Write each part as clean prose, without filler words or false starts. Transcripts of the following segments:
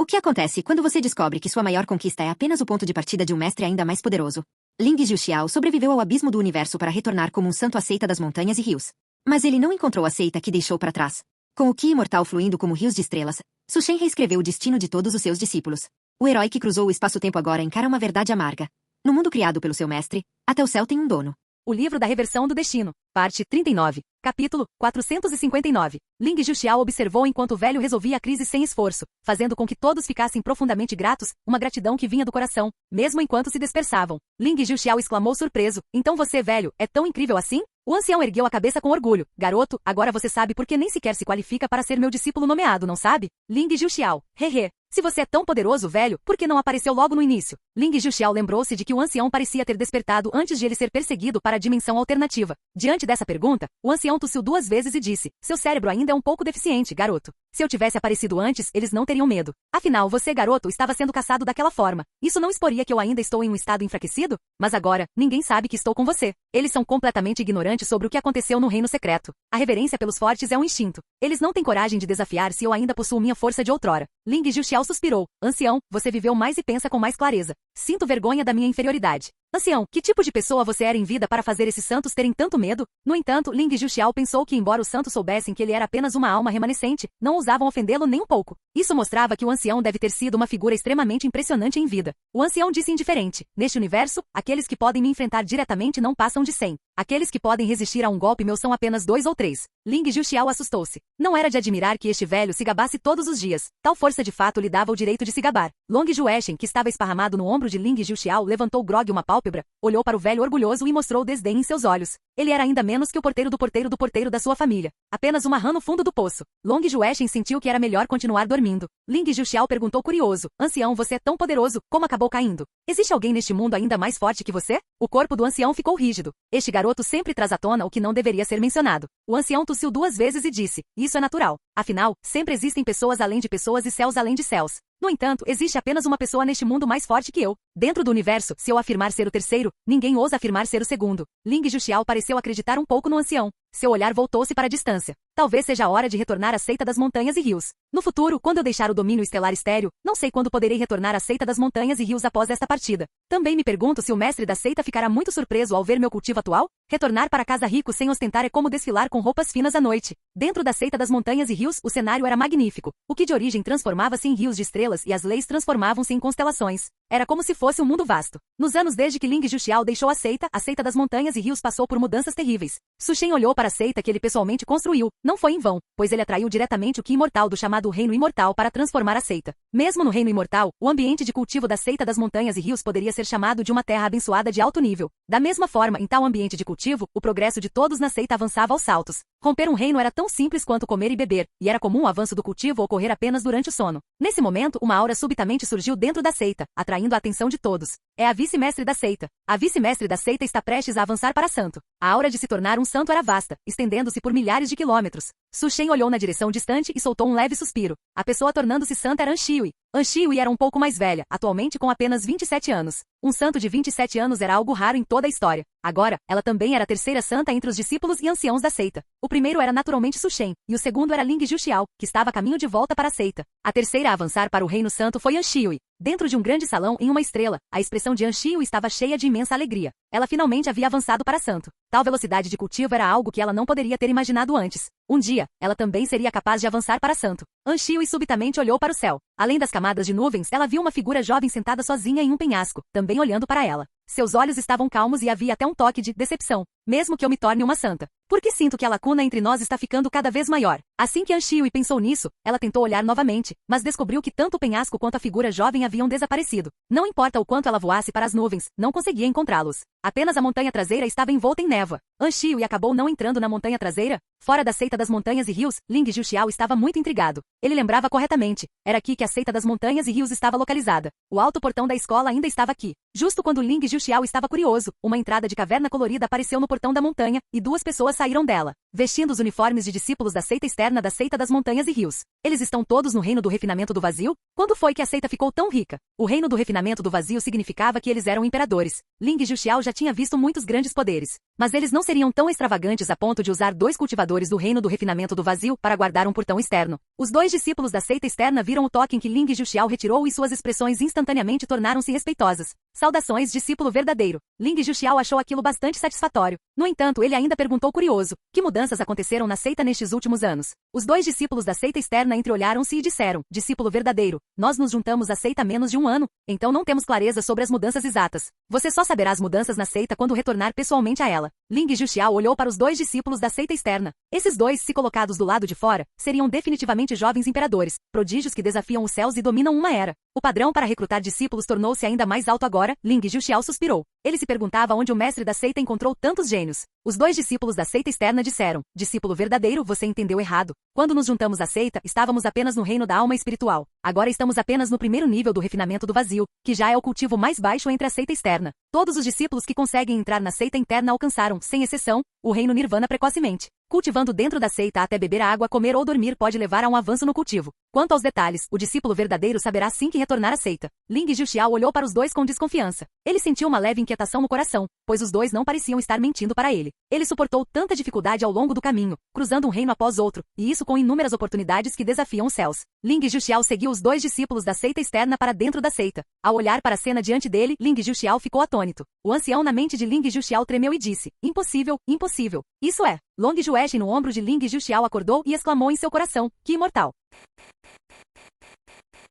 que acontece quando você descobre que sua maior conquista é apenas o ponto de partida de um mestre ainda mais poderoso? Ling Xiao sobreviveu ao abismo do universo para retornar como um santo à seita das montanhas e rios. Mas ele não encontrou a seita que deixou para trás. Com o Qi imortal fluindo como rios de estrelas, Su Shen reescreveu o destino de todos os seus discípulos. O herói que cruzou o espaço-tempo agora encara uma verdade amarga. No mundo criado pelo seu mestre, até o céu tem um dono. O livro da reversão do destino, parte 39, capítulo 459. Ling Xiao observou enquanto o velho resolvia a crise sem esforço, fazendo com que todos ficassem profundamente gratos, uma gratidão que vinha do coração, mesmo enquanto se dispersavam. Ling Xiao exclamou surpreso: "Então você, velho, é tão incrível assim?" O ancião ergueu a cabeça com orgulho. "Garoto, agora você sabe por que nem sequer se qualifica para ser meu discípulo nomeado, não sabe?" Ling Xiao: "Hehe. Se você é tão poderoso, velho, por que não apareceu logo no início?" Ling Xiao lembrou-se de que o ancião parecia ter despertado antes de ele ser perseguido para a dimensão alternativa. Diante dessa pergunta, o ancião tossiu 2 vezes e disse: "Seu cérebro ainda é um pouco deficiente, garoto. Se eu tivesse aparecido antes, eles não teriam medo. Afinal, você, garoto, estava sendo caçado daquela forma. Isso não exporia que eu ainda estou em um estado enfraquecido? Mas agora, ninguém sabe que estou com você. Eles são completamente ignorantes sobre o que aconteceu no reino secreto. A reverência pelos fortes é um instinto. Eles não têm coragem de desafiar se eu ainda possuo minha força de outrora." Ling Xiao suspirou. "Ancião, você viveu mais e pensa com mais clareza. Sinto vergonha da minha inferioridade." "Ancião, que tipo de pessoa você era em vida para fazer esses santos terem tanto medo?" No entanto, Ling Xiao pensou que embora os santos soubessem que ele era apenas uma alma remanescente, não ousavam ofendê-lo nem um pouco. Isso mostrava que o ancião deve ter sido uma figura extremamente impressionante em vida. O ancião disse indiferente: "Neste universo, aqueles que podem me enfrentar diretamente não passam de 100. Aqueles que podem resistir a um golpe meu são apenas 2 ou 3. Ling Xiao assustou-se. Não era de admirar que este velho se gabasse todos os dias. Tal força de fato lhe dava o direito de se gabar. Long Jueshen, que estava esparramado no ombro de Ling Xiao, levantou grogue uma pálpebra, olhou para o velho orgulhoso e mostrou desdém em seus olhos. Ele era ainda menos que o porteiro do porteiro do porteiro da sua família. Apenas uma rã no fundo do poço. Long Jueshen sentiu que era melhor continuar dormindo. Ling Xiao perguntou curioso: "Ancião, você é tão poderoso, como acabou caindo? Existe alguém neste mundo ainda mais forte que você?" O corpo do ancião ficou rígido. Este garoto sempre traz à tona o que não deveria ser mencionado. O ancião tossiu 2 vezes e disse: "Isso é natural. Afinal, sempre existem pessoas além de pessoas e céus além de céus. No entanto, existe apenas uma pessoa neste mundo mais forte que eu. Dentro do universo, se eu afirmar ser o terceiro, ninguém ousa afirmar ser o segundo." Ling Xiao pareceu acreditar um pouco no ancião. Seu olhar voltou-se para a distância. "Talvez seja a hora de retornar à seita das montanhas e rios. No futuro, quando eu deixar o domínio estelar estéril, não sei quando poderei retornar à seita das montanhas e rios após esta partida. Também me pergunto se o mestre da seita ficará muito surpreso ao ver meu cultivo atual. Retornar para casa rico sem ostentar é como desfilar com roupas finas à noite." Dentro da seita das montanhas e rios, o cenário era magnífico. O que de origem transformava-se em rios de estrelas e as leis transformavam-se em constelações. Era como se fosse um mundo vasto. Nos anos desde que Ling Xiao deixou a seita das montanhas e rios passou por mudanças terríveis. Su Shen olhou para a seita que ele pessoalmente construiu. Não foi em vão, pois ele atraiu diretamente o Qi imortal do chamado Reino Imortal para transformar a seita. Mesmo no Reino Imortal, o ambiente de cultivo da seita das montanhas e rios poderia ser chamado de uma terra abençoada de alto nível. Da mesma forma, em tal ambiente de cultivo, o progresso de todos na seita avançava aos saltos. Romper um reino era tão simples quanto comer e beber, e era comum o avanço do cultivo ocorrer apenas durante o sono. Nesse momento, uma aura subitamente surgiu dentro da seita, atraindo a atenção de todos. É a vice-mestre da seita. A vice-mestre da seita está prestes a avançar para santo. A aura de se tornar um santo era vasta, estendendo-se por milhares de quilômetros. Su Shen olhou na direção distante e soltou um leve suspiro. A pessoa tornando-se santa era Anshiui. Anshiui era um pouco mais velha, atualmente com apenas 27 anos. Um santo de 27 anos era algo raro em toda a história. Agora, ela também era a terceira santa entre os discípulos e anciãos da seita. O primeiro era naturalmente Su Shen, e o segundo era Ling Xiao, que estava a caminho de volta para a seita. A terceira a avançar para o reino santo foi Anshiui. Dentro de um grande salão em uma estrela, a expressão de Anshiui estava cheia de imensa alegria. Ela finalmente havia avançado para santo. Tal velocidade de cultivo era algo que ela não poderia ter imaginado antes. Um dia, ela também seria capaz de avançar para santo. Anshiui subitamente olhou para o céu. Além das camadas de nuvens, ela viu uma figura jovem sentada sozinha em um penhasco, também olhando para ela. Seus olhos estavam calmos e havia até um toque de decepção. "Mesmo que eu me torne uma santa, porque sinto que a lacuna entre nós está ficando cada vez maior." Assim que Anshiui pensou nisso, ela tentou olhar novamente, mas descobriu que tanto o penhasco quanto a figura jovem haviam desaparecido. Não importa o quanto ela voasse para as nuvens, não conseguia encontrá-los. Apenas a montanha traseira estava envolta em névoa. Anshiui acabou não entrando na montanha traseira? Fora da seita das montanhas e rios, Ling Xiao estava muito intrigado. Ele lembrava corretamente. Era aqui que a seita das montanhas e rios estava localizada. O alto portão da escola ainda estava aqui. Justo quando Ling Xiao estava curioso, uma entrada de caverna colorida apareceu no portão da montanha, e 2 pessoas saíram dela, vestindo os uniformes de discípulos da seita externa da seita das montanhas e rios. Eles estão todos no reino do refinamento do vazio? Quando foi que a seita ficou tão rica? O reino do refinamento do vazio significava que eles eram imperadores. Ling Xiao já tinha visto muitos grandes poderes. Mas eles não seriam tão extravagantes a ponto de usar 2 cultivadores do reino do refinamento do vazio para guardar um portão externo. Os 2 discípulos da seita externa viram o token que Ling Juxiao retirou e suas expressões instantaneamente tornaram-se respeitosas. Saudações, discípulo verdadeiro. Ling Juxiao achou aquilo bastante satisfatório. No entanto, ele ainda perguntou curioso: que mudanças aconteceram na seita nestes últimos anos? Os 2 discípulos da seita externa entreolharam-se e disseram: discípulo verdadeiro, nós nos juntamos à seita há menos de 1 ano, então não temos clareza sobre as mudanças exatas. Você só saberá as mudanças na seita quando retornar pessoalmente a ela. Ling Juxiao olhou para os 2 discípulos da seita externa. Esses 2, se colocados do lado de fora, seriam definitivamente jovens imperadores, prodígios que desafiam os céus e dominam uma era. O padrão para recrutar discípulos tornou-se ainda mais alto agora. Ling Juxiao suspirou. Ele se perguntava onde o mestre da seita encontrou tantos gênios. Os 2 discípulos da seita externa disseram: discípulo verdadeiro, você entendeu errado. Quando nos juntamos à seita, estávamos apenas no reino da alma espiritual. Agora estamos apenas no primeiro nível do refinamento do vazio, que já é o cultivo mais baixo entre a seita externa. Todos os discípulos que conseguem entrar na seita interna alcançaram, sem exceção, o reino nirvana precocemente. Cultivando dentro da seita até beber água, comer ou dormir pode levar a um avanço no cultivo. Quanto aos detalhes, o discípulo verdadeiro saberá assim que retornar à seita. Ling Juxiao olhou para os 2 com desconfiança. Ele sentiu uma leve inquietação no coração, pois os 2 não pareciam estar mentindo para ele. Ele suportou tanta dificuldade ao longo do caminho, cruzando um reino após outro, e isso com inúmeras oportunidades que desafiam os céus. Ling Juxiao seguiu os 2 discípulos da seita externa para dentro da seita. Ao olhar para a cena diante dele, Ling Juxiao ficou atônito. O ancião na mente de Ling Juxiao tremeu e disse: impossível, impossível. Isso é. Long Juechen no ombro de Ling Juxiao acordou e exclamou em seu coração: que imortal!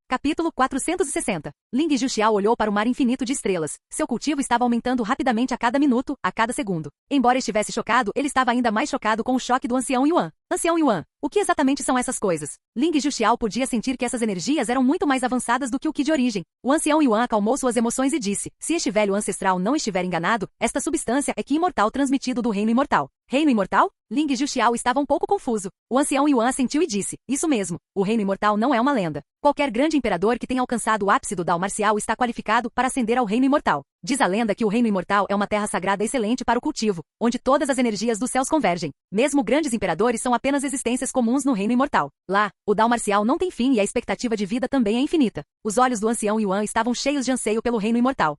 Capítulo 460. Ling Juxiao olhou para o mar infinito de estrelas. Seu cultivo estava aumentando rapidamente a cada minuto, a cada segundo. Embora estivesse chocado, ele estava ainda mais chocado com o choque do ancião Yuan. Ancião Yuan, o que exatamente são essas coisas? Ling Juxiao podia sentir que essas energias eram muito mais avançadas do que o Qi de origem. O ancião Yuan acalmou suas emoções e disse: se este velho ancestral não estiver enganado, esta substância é Qi imortal transmitido do reino imortal. Reino imortal? Ling Juxiao estava um pouco confuso. O ancião Yuan assentiu e disse: isso mesmo, o reino imortal não é uma lenda. Qualquer grande imperador que tenha alcançado o ápice do Dao marcial está qualificado para ascender ao reino imortal. Diz a lenda que o reino imortal é uma terra sagrada excelente para o cultivo, onde todas as energias dos céus convergem. Mesmo grandes imperadores são apenas existências comuns no reino imortal. Lá, o Dao marcial não tem fim e a expectativa de vida também é infinita. Os olhos do ancião Yuan estavam cheios de anseio pelo reino imortal.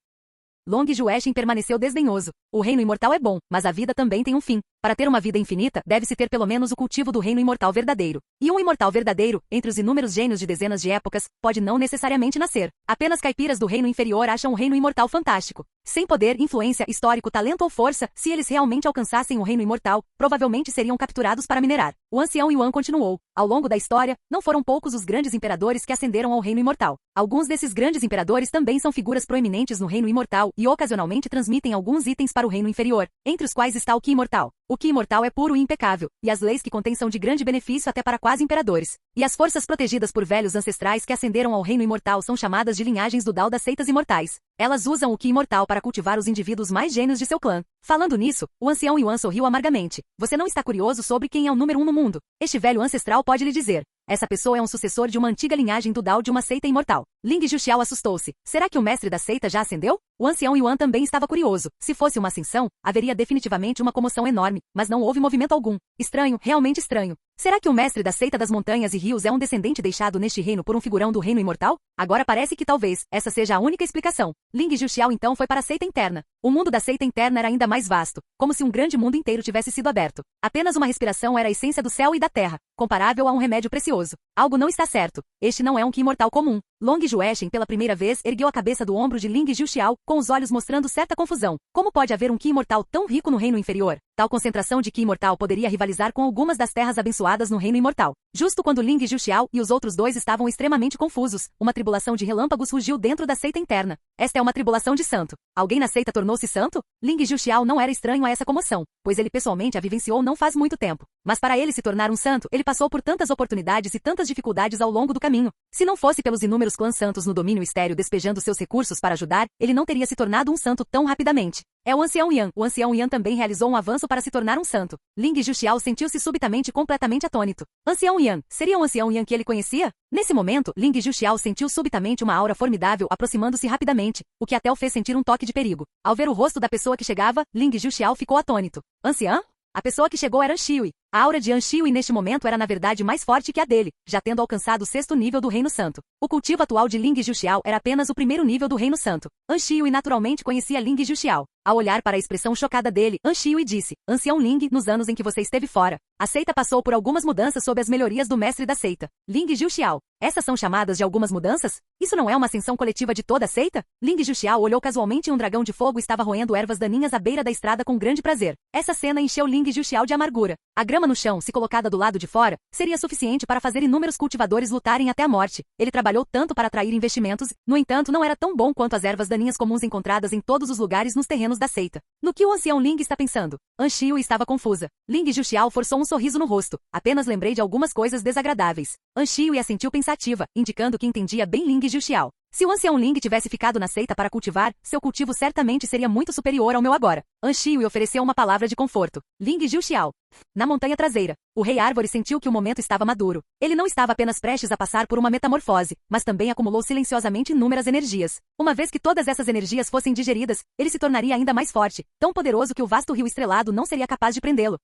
Long Juechen permaneceu desdenhoso. O reino imortal é bom, mas a vida também tem um fim. Para ter uma vida infinita, deve-se ter pelo menos o cultivo do reino imortal verdadeiro. E um imortal verdadeiro, entre os inúmeros gênios de dezenas de épocas, pode não necessariamente nascer. Apenas caipiras do reino inferior acham o reino imortal fantástico. Sem poder, influência, histórico, talento ou força, se eles realmente alcançassem o reino imortal, provavelmente seriam capturados para minerar. O ancião Yuan continuou. Ao longo da história, não foram poucos os grandes imperadores que ascenderam ao reino imortal. Alguns desses grandes imperadores também são figuras proeminentes no reino imortal e ocasionalmente transmitem alguns itens para o reino inferior, entre os quais está o Qi imortal. O Qi imortal é puro e impecável, e as leis que contém são de grande benefício até para quase imperadores. E as forças protegidas por velhos ancestrais que ascenderam ao reino imortal são chamadas de linhagens do Dao das seitas imortais. Elas usam o Qi imortal para cultivar os indivíduos mais gênios de seu clã. Falando nisso, o ancião Yuan sorriu amargamente. Você não está curioso sobre quem é o número 1 no mundo? Este velho ancestral pode lhe dizer. Essa pessoa é um sucessor de uma antiga linhagem do Dao de uma seita imortal. Ling Juxiao assustou-se. Será que o mestre da seita já ascendeu? O ancião Yuan também estava curioso. Se fosse uma ascensão, haveria definitivamente uma comoção enorme, mas não houve movimento algum. Estranho, realmente estranho. Será que o mestre da seita das montanhas e rios é um descendente deixado neste reino por um figurão do reino imortal? Agora parece que talvez essa seja a única explicação. Ling Juxiao então foi para a seita interna. O mundo da seita interna era ainda mais vasto, como se um grande mundo inteiro tivesse sido aberto. Apenas uma respiração era a essência do céu e da terra, comparável a um remédio precioso. Algo não está certo. Este não é um Qi imortal comum. Long Juechen pela primeira vez ergueu a cabeça do ombro de Ling Juxiao, com os olhos mostrando certa confusão. Como pode haver um Qi imortal tão rico no reino inferior? Tal concentração de Qi imortal poderia rivalizar com algumas das terras abençoadas no reino imortal. Justo quando Ling Juxiao e os outros 2 estavam extremamente confusos, uma tribulação de relâmpagos rugiu dentro da seita interna. Esta é uma tribulação de santo. Alguém na seita tornou-se santo? Ling Juxiao não era estranho a essa comoção, pois ele pessoalmente a vivenciou não faz muito tempo. Mas para ele se tornar um santo, ele passou por tantas oportunidades e tantas dificuldades ao longo do caminho. Se não fosse pelos inúmeros clãs santos no domínio estéreo despejando seus recursos para ajudar, ele não teria se tornado um santo tão rapidamente. É o ancião Yan. O ancião Yan também realizou um avanço para se tornar um santo. Ling Juxiao sentiu-se subitamente completamente atônito. Ancião Yan. Seria o ancião Yan que ele conhecia? Nesse momento, Ling Juxiao sentiu subitamente uma aura formidável aproximando-se rapidamente, o que até o fez sentir um toque de perigo. Ao ver o rosto da pessoa que chegava, Ling Juxiao ficou atônito. Anciã? A pessoa que chegou era Anshiui. A aura de Anshiui neste momento era na verdade mais forte que a dele, já tendo alcançado o 6º nível do Reino Santo. O cultivo atual de Ling Juxiao era apenas o 1º nível do Reino Santo. Anshiui naturalmente conhecia Ling Juxiao. Ao olhar para a expressão chocada dele, An Xiu disse, Ancião Ling, nos anos em que você esteve fora, a seita passou por algumas mudanças sob as melhorias do mestre da seita, Ling Juxiao. Essas são chamadas de algumas mudanças? Isso não é uma ascensão coletiva de toda a seita? Ling Juxiao olhou casualmente e um dragão de fogo estava roendo ervas daninhas à beira da estrada com grande prazer. Essa cena encheu Ling Juxiao de amargura. A grama no chão, se colocada do lado de fora, seria suficiente para fazer inúmeros cultivadores lutarem até a morte. Ele trabalhou tanto para atrair investimentos, no entanto não era tão bom quanto as ervas daninhas comuns encontradas em todos os lugares nos terrenos da seita. No que o ancião Ling está pensando? An Xiu estava confusa. Ling Juxiao forçou um sorriso no rosto. Apenas lembrei de algumas coisas desagradáveis. An Xiu assentiu pensativa, indicando que entendia bem Ling Juxiao. Se o ancião Ling tivesse ficado na seita para cultivar, seu cultivo certamente seria muito superior ao meu agora. An Xiu ofereceu uma palavra de conforto. Ling Juxiao. Na montanha traseira, o Rei Árvore sentiu que o momento estava maduro. Ele não estava apenas prestes a passar por uma metamorfose, mas também acumulou silenciosamente inúmeras energias. Uma vez que todas essas energias fossem digeridas, ele se tornaria ainda mais forte, tão poderoso que o vasto rio estrelado não seria capaz de prendê-lo.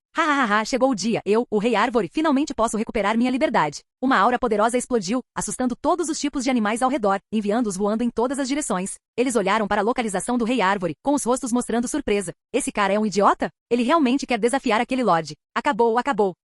Chegou o dia. Eu, o Rei Árvore, finalmente posso recuperar minha liberdade. Uma aura poderosa explodiu, assustando todos os tipos de animais ao redor, enviando-os voando em todas as direções. Eles olharam para a localização do Rei Árvore, com os rostos mostrando surpresa. Esse cara é um idiota? Ele realmente quer desafiar aquele Lorde. Acabou.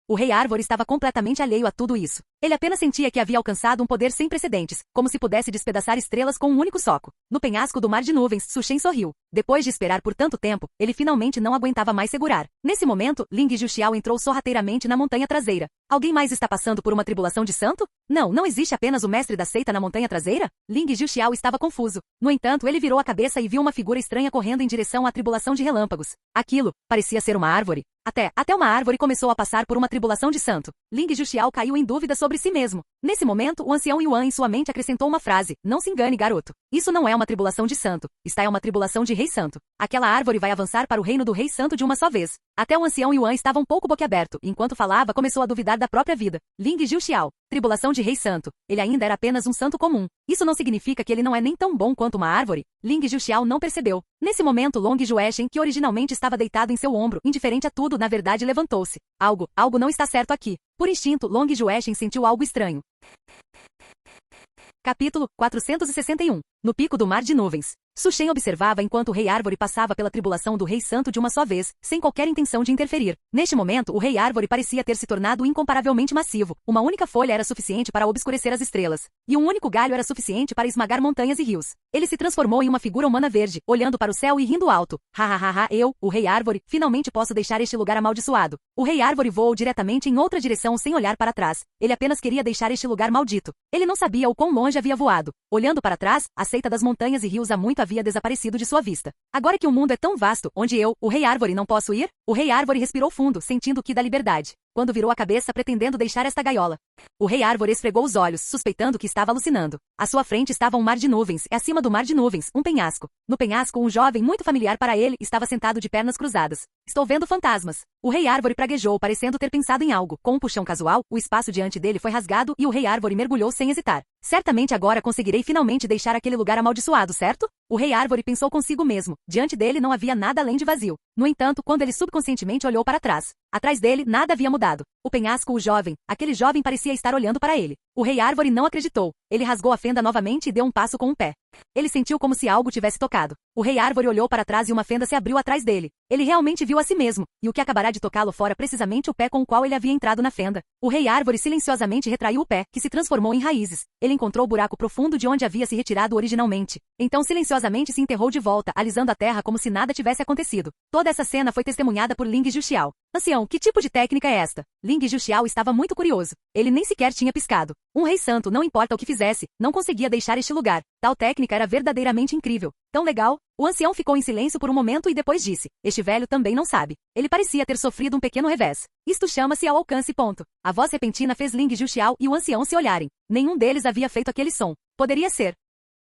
O Rei Árvore estava completamente alheio a tudo isso. Ele apenas sentia que havia alcançado um poder sem precedentes, como se pudesse despedaçar estrelas com um único soco. No penhasco do mar de nuvens, Su Shen sorriu. Depois de esperar por tanto tempo, ele finalmente não aguentava mais segurar. Nesse momento, Ling Juxiao entrou sorrateiramente na montanha traseira. Alguém mais está passando por uma tribulação de santo? Não existe apenas o mestre da seita na montanha traseira? Ling Juxiao estava confuso. No entanto, ele virou a cabeça e viu uma figura estranha correndo em direção à tribulação de relâmpagos. Aquilo parecia ser uma árvore. Até uma árvore começou a passar por uma tribulação de santo. Ling Juxiao caiu em dúvida sobre si mesmo. Nesse momento, o ancião Yuan em sua mente acrescentou uma frase. Não se engane, garoto. Isso não é uma tribulação de santo. Esta é uma tribulação de rei santo. Aquela árvore vai avançar para o reino do rei santo de uma só vez. Até o ancião Yuan estava um pouco boquiaberto, e enquanto falava começou a duvidar da própria vida. Ling Juxiao. Tribulação de rei santo. Ele ainda era apenas um santo comum. Isso não significa que ele não é nem tão bom quanto uma árvore? Ling Juxiao não percebeu. Nesse momento, Long Jueshen, que originalmente estava deitado em seu ombro, indiferente a tudo, na verdade levantou-se. Algo não está certo aqui. Por instinto, Long Jueshen sentiu algo estranho. Capítulo 461. No pico do mar de nuvens. Su Shen observava enquanto o Rei Árvore passava pela tribulação do Rei Santo de uma só vez, sem qualquer intenção de interferir. Neste momento, o Rei Árvore parecia ter se tornado incomparavelmente massivo. Uma única folha era suficiente para obscurecer as estrelas. E um único galho era suficiente para esmagar montanhas e rios. Ele se transformou em uma figura humana verde, olhando para o céu e rindo alto. Eu, o Rei Árvore, finalmente posso deixar este lugar amaldiçoado. O Rei Árvore voou diretamente em outra direção sem olhar para trás. Ele apenas queria deixar este lugar maldito. Ele não sabia o quão longe havia voado. Olhando para trás, a seita das montanhas e rios há muito havia desaparecido de sua vista. Agora que o mundo é tão vasto, onde eu, o Rei Árvore, não posso ir? O Rei Árvore respirou fundo, sentindo o que da liberdade. Quando virou a cabeça pretendendo deixar esta gaiola. O Rei Árvore esfregou os olhos, suspeitando que estava alucinando. À sua frente estava um mar de nuvens, e acima do mar de nuvens, um penhasco. No penhasco, um jovem muito familiar para ele estava sentado de pernas cruzadas. Estou vendo fantasmas. O Rei Árvore praguejou, parecendo ter pensado em algo. Com um puxão casual, o espaço diante dele foi rasgado e o Rei Árvore mergulhou sem hesitar. Certamente agora conseguirei finalmente deixar aquele lugar amaldiçoado, certo? O Rei Árvore pensou consigo mesmo. Diante dele não havia nada além de vazio. No entanto, quando ele subconscientemente olhou para trás, atrás dele nada havia mudado. O penhasco, aquele jovem parecia estar olhando para ele. O Rei Árvore não acreditou. Ele rasgou a fenda novamente e deu um passo com um pé. Ele sentiu como se algo tivesse tocado. O Rei Árvore olhou para trás e uma fenda se abriu atrás dele. Ele realmente viu a si mesmo, e o que acabará de tocá-lo fora precisamente o pé com o qual ele havia entrado na fenda. O Rei Árvore silenciosamente retraiu o pé, que se transformou em raízes. Ele encontrou o buraco profundo de onde havia se retirado originalmente. Então silenciosamente se enterrou de volta, alisando a terra como se nada tivesse acontecido. Toda essa cena foi testemunhada por Ling Juxiao. Ancião, que tipo de técnica é esta? Ling Juxiao estava muito curioso. Ele nem sequer tinha piscado. Um rei santo, não importa o que fizesse, não conseguia deixar este lugar. Tal técnica era verdadeiramente incrível. Tão legal. O ancião ficou em silêncio por um momento e depois disse. Este velho também não sabe. Ele parecia ter sofrido um pequeno revés. Isto chama-se ao alcance. A voz repentina fez Ling Juxiao e o ancião se olharem. Nenhum deles havia feito aquele som. Poderia ser.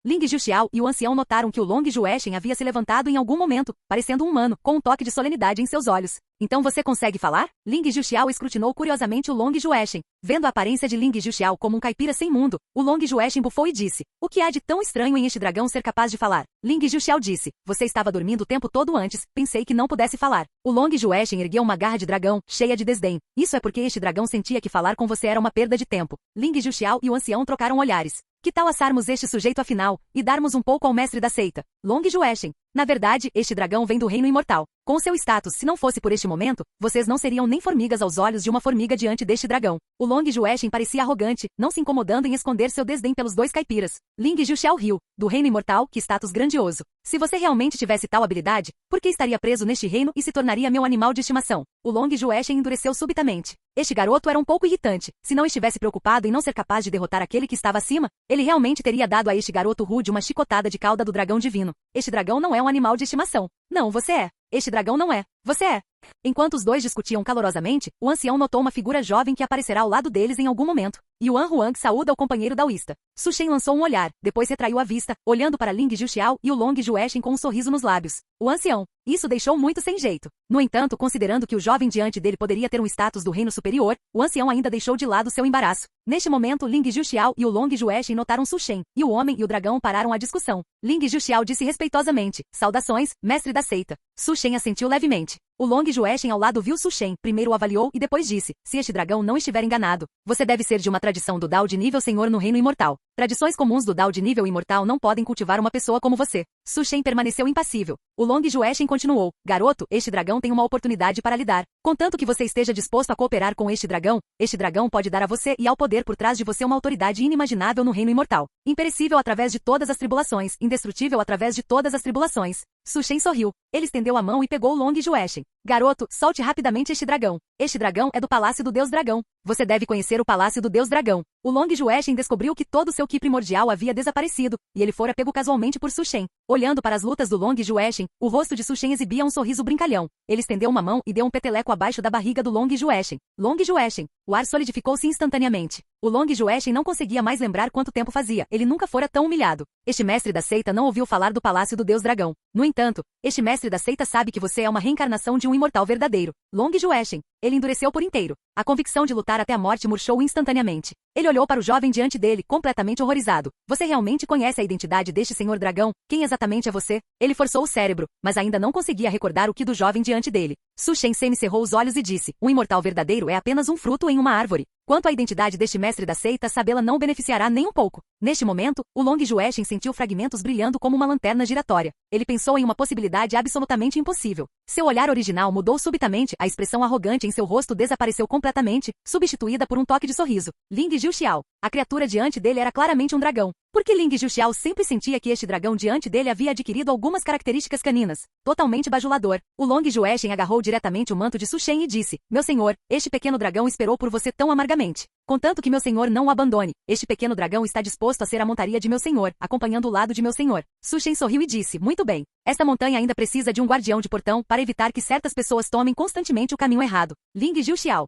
Ling Juxiao e o ancião notaram que o Long Jueshen havia se levantado em algum momento, parecendo um humano, com um toque de solenidade em seus olhos. Então você consegue falar? Ling Juxiao escrutinou curiosamente o Long Jueshen. Vendo a aparência de Ling Juxiao como um caipira sem mundo, o Long Jueshen bufou e disse. O que há de tão estranho em este dragão ser capaz de falar? Ling Juxiao disse. Você estava dormindo o tempo todo antes, pensei que não pudesse falar. O Long Jueshen ergueu uma garra de dragão, cheia de desdém. Isso é porque este dragão sentia que falar com você era uma perda de tempo. Ling Juxiao e o ancião trocaram olhares. Que tal assarmos este sujeito afinal, e darmos um pouco ao mestre da seita, Long Jueshen? Na verdade, este dragão vem do reino imortal. Com seu status, se não fosse por este momento, vocês não seriam nem formigas aos olhos de uma formiga diante deste dragão. O Long Jueshen parecia arrogante, não se incomodando em esconder seu desdém pelos dois caipiras. Ling Juxiao riu. Do reino imortal, que status grandioso. Se você realmente tivesse tal habilidade, por que estaria preso neste reino e se tornaria meu animal de estimação? O Long Jueshen endureceu subitamente. Este garoto era um pouco irritante. Se não estivesse preocupado em não ser capaz de derrotar aquele que estava acima, ele realmente teria dado a este garoto rude uma chicotada de cauda do dragão divino. Este dragão não é um animal de estimação. Não, você é. Este dragão não é. Você é. Enquanto os dois discutiam calorosamente, o ancião notou uma figura jovem que aparecerá ao lado deles em algum momento. Yuan Huang saúda o companheiro daoísta. Su Shen lançou um olhar, depois retraiu a vista, olhando para Ling Juxiao e o Long Jueshen com um sorriso nos lábios. O ancião. Isso deixou muito sem jeito. No entanto, considerando que o jovem diante dele poderia ter um status do reino superior, o ancião ainda deixou de lado seu embaraço. Neste momento, Ling Juxiao e o Long Jueshen notaram Su Shen, e o homem e o dragão pararam a discussão. Ling Juxiao disse respeitosamente, saudações, mestre da seita. Su Shen assentiu levemente. O Long Jueshen ao lado viu Su Shen, primeiro o avaliou e depois disse, se este dragão não estiver enganado, você deve ser de uma tradição do Dao de nível senhor no reino imortal. Tradições comuns do Dao de nível imortal não podem cultivar uma pessoa como você. Su Shen permaneceu impassível. O Long Jueshen continuou, garoto, este dragão tem uma oportunidade para lhe dar. Contanto que você esteja disposto a cooperar com este dragão pode dar a você e ao poder por trás de você uma autoridade inimaginável no reino imortal. Imperecível através de todas as tribulações, indestrutível através de todas as tribulações. Su Shen sorriu. Ele estendeu a mão e pegou o Long Jueshen. Garoto, solte rapidamente este dragão. Este dragão é do Palácio do Deus Dragão. Você deve conhecer o Palácio do Deus Dragão. O Long Jueshen descobriu que todo seu ki primordial havia desaparecido, e ele fora pego casualmente por Su Shen. Olhando para as lutas do Long Jueshen, o rosto de Su Shen exibia um sorriso brincalhão. Ele estendeu uma mão e deu um peteleco abaixo da barriga do Long Jueshen. Long Jueshen. O ar solidificou-se instantaneamente. O Long Jueshen não conseguia mais lembrar quanto tempo fazia. Ele nunca fora tão humilhado. Este mestre da seita não ouviu falar do Palácio do Deus Dragão. No entanto, este mestre da seita sabe que você é uma reencarnação de um imortal verdadeiro. Long Jueshen. Ele endureceu por inteiro. A convicção de lutar até a morte murchou instantaneamente. Ele olhou para o jovem diante dele, completamente horrorizado. Você realmente conhece a identidade deste senhor dragão? Quem exatamente é você? Ele forçou o cérebro, mas ainda não conseguia recordar o que do jovem diante dele. Su Shen cerrou os olhos e disse, um imortal verdadeiro é apenas um fruto em uma árvore. Quanto à identidade deste mestre da seita, sabê-la não o beneficiará nem um pouco. Neste momento, o Long Jueshen sentiu fragmentos brilhando como uma lanterna giratória. Ele pensou em uma possibilidade absolutamente impossível. Seu olhar original mudou subitamente, a expressão arrogante em seu rosto desapareceu completamente, substituída por um toque de sorriso. Ling Juxiao. A criatura diante dele era claramente um dragão. Porque Ling Juxiao sempre sentia que este dragão diante dele havia adquirido algumas características caninas. Totalmente bajulador. O Long Jueshen agarrou diretamente o manto de Su Shen e disse, meu senhor, este pequeno dragão esperou por você tão amargamente. Contanto que meu senhor não o abandone, este pequeno dragão está disposto a ser a montaria de meu senhor, acompanhando o lado de meu senhor. Su Shen sorriu e disse, muito bem. Esta montanha ainda precisa de um guardião de portão para evitar que certas pessoas tomem constantemente o caminho errado. Ling Juxiao.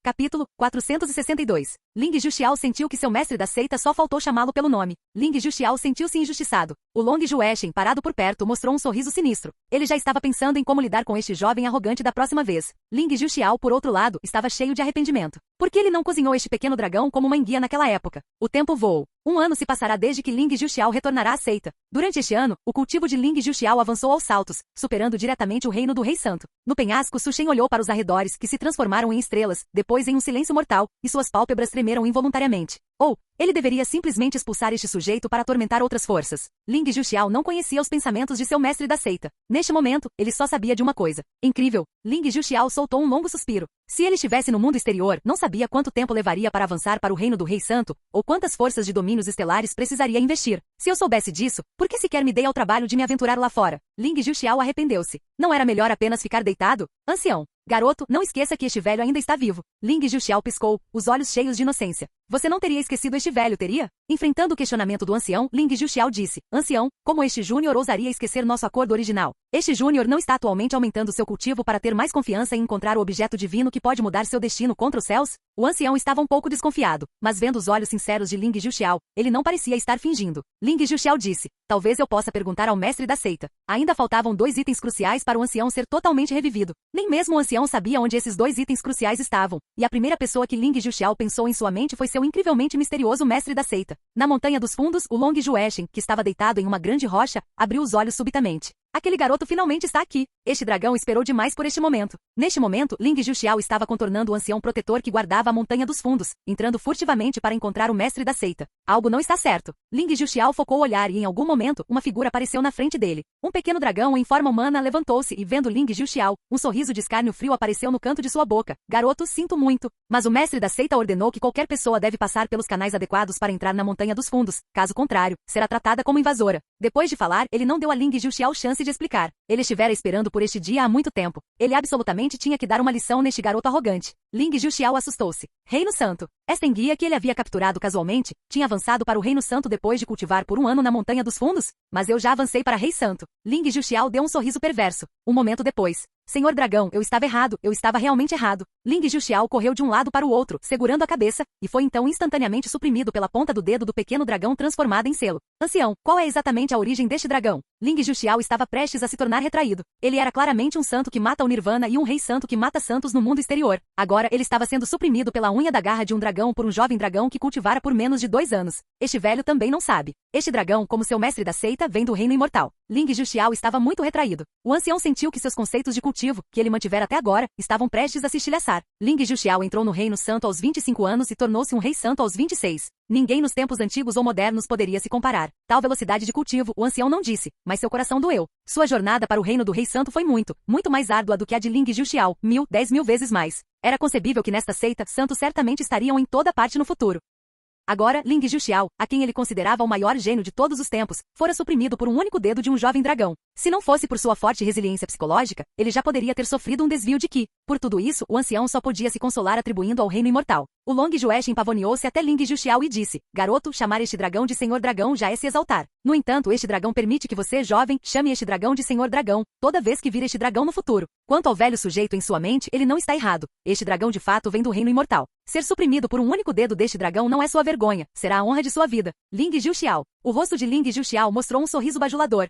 Capítulo 462. Ling Juxiao sentiu que seu mestre da seita só faltou chamá-lo pelo nome. Ling Juxiao sentiu-se injustiçado. O Long Jueshen, parado por perto, mostrou um sorriso sinistro. Ele já estava pensando em como lidar com este jovem arrogante da próxima vez. Ling Juxiao, por outro lado, estava cheio de arrependimento. Por que ele não cozinhou este pequeno dragão como uma enguia naquela época? O tempo voou. Um ano se passará desde que Ling Juxiao retornará à seita. Durante este ano, o cultivo de Ling Juxiao avançou aos saltos, superando diretamente o reino do Rei Santo. No penhasco, Su Shen olhou para os arredores, que se transformaram em estrelas, depois em um silêncio mortal, e suas pálpebras tremeram involuntariamente. Ele deveria simplesmente expulsar este sujeito para atormentar outras forças. Ling Juxiao não conhecia os pensamentos de seu mestre da seita. Neste momento, ele só sabia de uma coisa. Incrível. Ling Juxiao soltou um longo suspiro. Se ele estivesse no mundo exterior, não sabia quanto tempo levaria para avançar para o reino do Rei Santo, ou quantas forças de domínios estelares precisaria investir. Se eu soubesse disso, por que sequer me dei ao trabalho de me aventurar lá fora? Ling Juxiao arrependeu-se. Não era melhor apenas ficar deitado? Ancião. Garoto, não esqueça que este velho ainda está vivo. Ling Juxiao piscou, os olhos cheios de inocência. Você não teria esquecido este velho, teria? Enfrentando o questionamento do ancião, Ling Juxiao disse, ancião, como este júnior ousaria esquecer nosso acordo original? Este júnior não está atualmente aumentando seu cultivo para ter mais confiança em encontrar o objeto divino que pode mudar seu destino contra os céus? O ancião estava um pouco desconfiado, mas vendo os olhos sinceros de Ling Juxiao, ele não parecia estar fingindo. Ling Juxiao disse, talvez eu possa perguntar ao mestre da seita. Ainda faltavam 2 itens cruciais para o ancião ser totalmente revivido. Nem mesmo o ancião sabia onde esses 2 itens cruciais estavam, e a primeira pessoa que Ling Juxiao pensou em sua mente foi seu incrivelmente misterioso mestre da seita. Na montanha dos fundos, o Long Jueshen, que estava deitado em uma grande rocha, abriu os olhos subitamente. Aquele garoto finalmente está aqui. Este dragão esperou demais por este momento. Neste momento, Ling Juxiao estava contornando o ancião protetor que guardava a Montanha dos Fundos, entrando furtivamente para encontrar o mestre da seita. Algo não está certo. Ling Juxiao focou o olhar e em algum momento, uma figura apareceu na frente dele. Um pequeno dragão em forma humana levantou-se e vendo Ling Juxiao, um sorriso de escárnio frio apareceu no canto de sua boca. Garoto, sinto muito. Mas o mestre da seita ordenou que qualquer pessoa deve passar pelos canais adequados para entrar na Montanha dos Fundos. Caso contrário, será tratada como invasora. Depois de falar, ele não deu a Ling Juxiao chance de explicar. Ele estivera esperando por este dia há muito tempo. Ele absolutamente tinha que dar uma lição neste garoto arrogante. Ling Juxiao assustou-se. Reino Santo. Esta enguia que ele havia capturado casualmente, tinha avançado para o Reino Santo depois de cultivar por um ano na Montanha dos Fundos? Mas eu já avancei para Rei Santo. Ling Juxiao deu um sorriso perverso. Um momento depois. Senhor Dragão, eu estava errado, eu estava realmente errado. Ling Juxiao correu de um lado para o outro, segurando a cabeça, e foi então instantaneamente suprimido pela ponta do dedo do pequeno dragão transformado em selo. Ancião, qual é exatamente a origem deste dragão? Ling Juxiao estava prestes a se tornar retraído. Ele era claramente um santo que mata o Nirvana e um rei santo que mata santos no mundo exterior. Agora ele estava sendo suprimido pela unha da garra de um dragão por um jovem dragão que cultivara por menos de 2 anos. Este velho também não sabe. Este dragão, como seu mestre da seita, vem do reino imortal. Ling Juxiao estava muito retraído. O ancião sentiu que seus conceitos de cultivo, que ele mantivera até agora, estavam prestes a se estilhaçar. Ling Juxiao entrou no reino santo aos 25 anos e tornou-se um rei santo aos 26. Ninguém nos tempos antigos ou modernos poderia se comparar. Tal velocidade de cultivo, o ancião não disse, mas seu coração doeu. Sua jornada para o reino do rei santo foi muito mais árdua do que a de Ling Juxiao, 10.000 vezes mais. Era concebível que nesta seita, santos certamente estariam em toda parte no futuro. Agora, Ling Juxiao, a quem ele considerava o maior gênio de todos os tempos, fora suprimido por um único dedo de um jovem dragão. Se não fosse por sua forte resiliência psicológica, ele já poderia ter sofrido um desvio de Qi. Por tudo isso, o ancião só podia se consolar atribuindo ao reino imortal. O Long Juechen pavoneou-se até Ling Juxiao e disse, garoto, chamar este dragão de Senhor Dragão já é se exaltar. No entanto, este dragão permite que você, jovem, chame este dragão de Senhor Dragão, toda vez que vir este dragão no futuro. Quanto ao velho sujeito em sua mente, ele não está errado. Este dragão de fato vem do reino imortal. Ser suprimido por um único dedo deste dragão não é sua vergonha, será a honra de sua vida. Ling Juxiao. O rosto de Ling Juxiao mostrou um sorriso bajulador.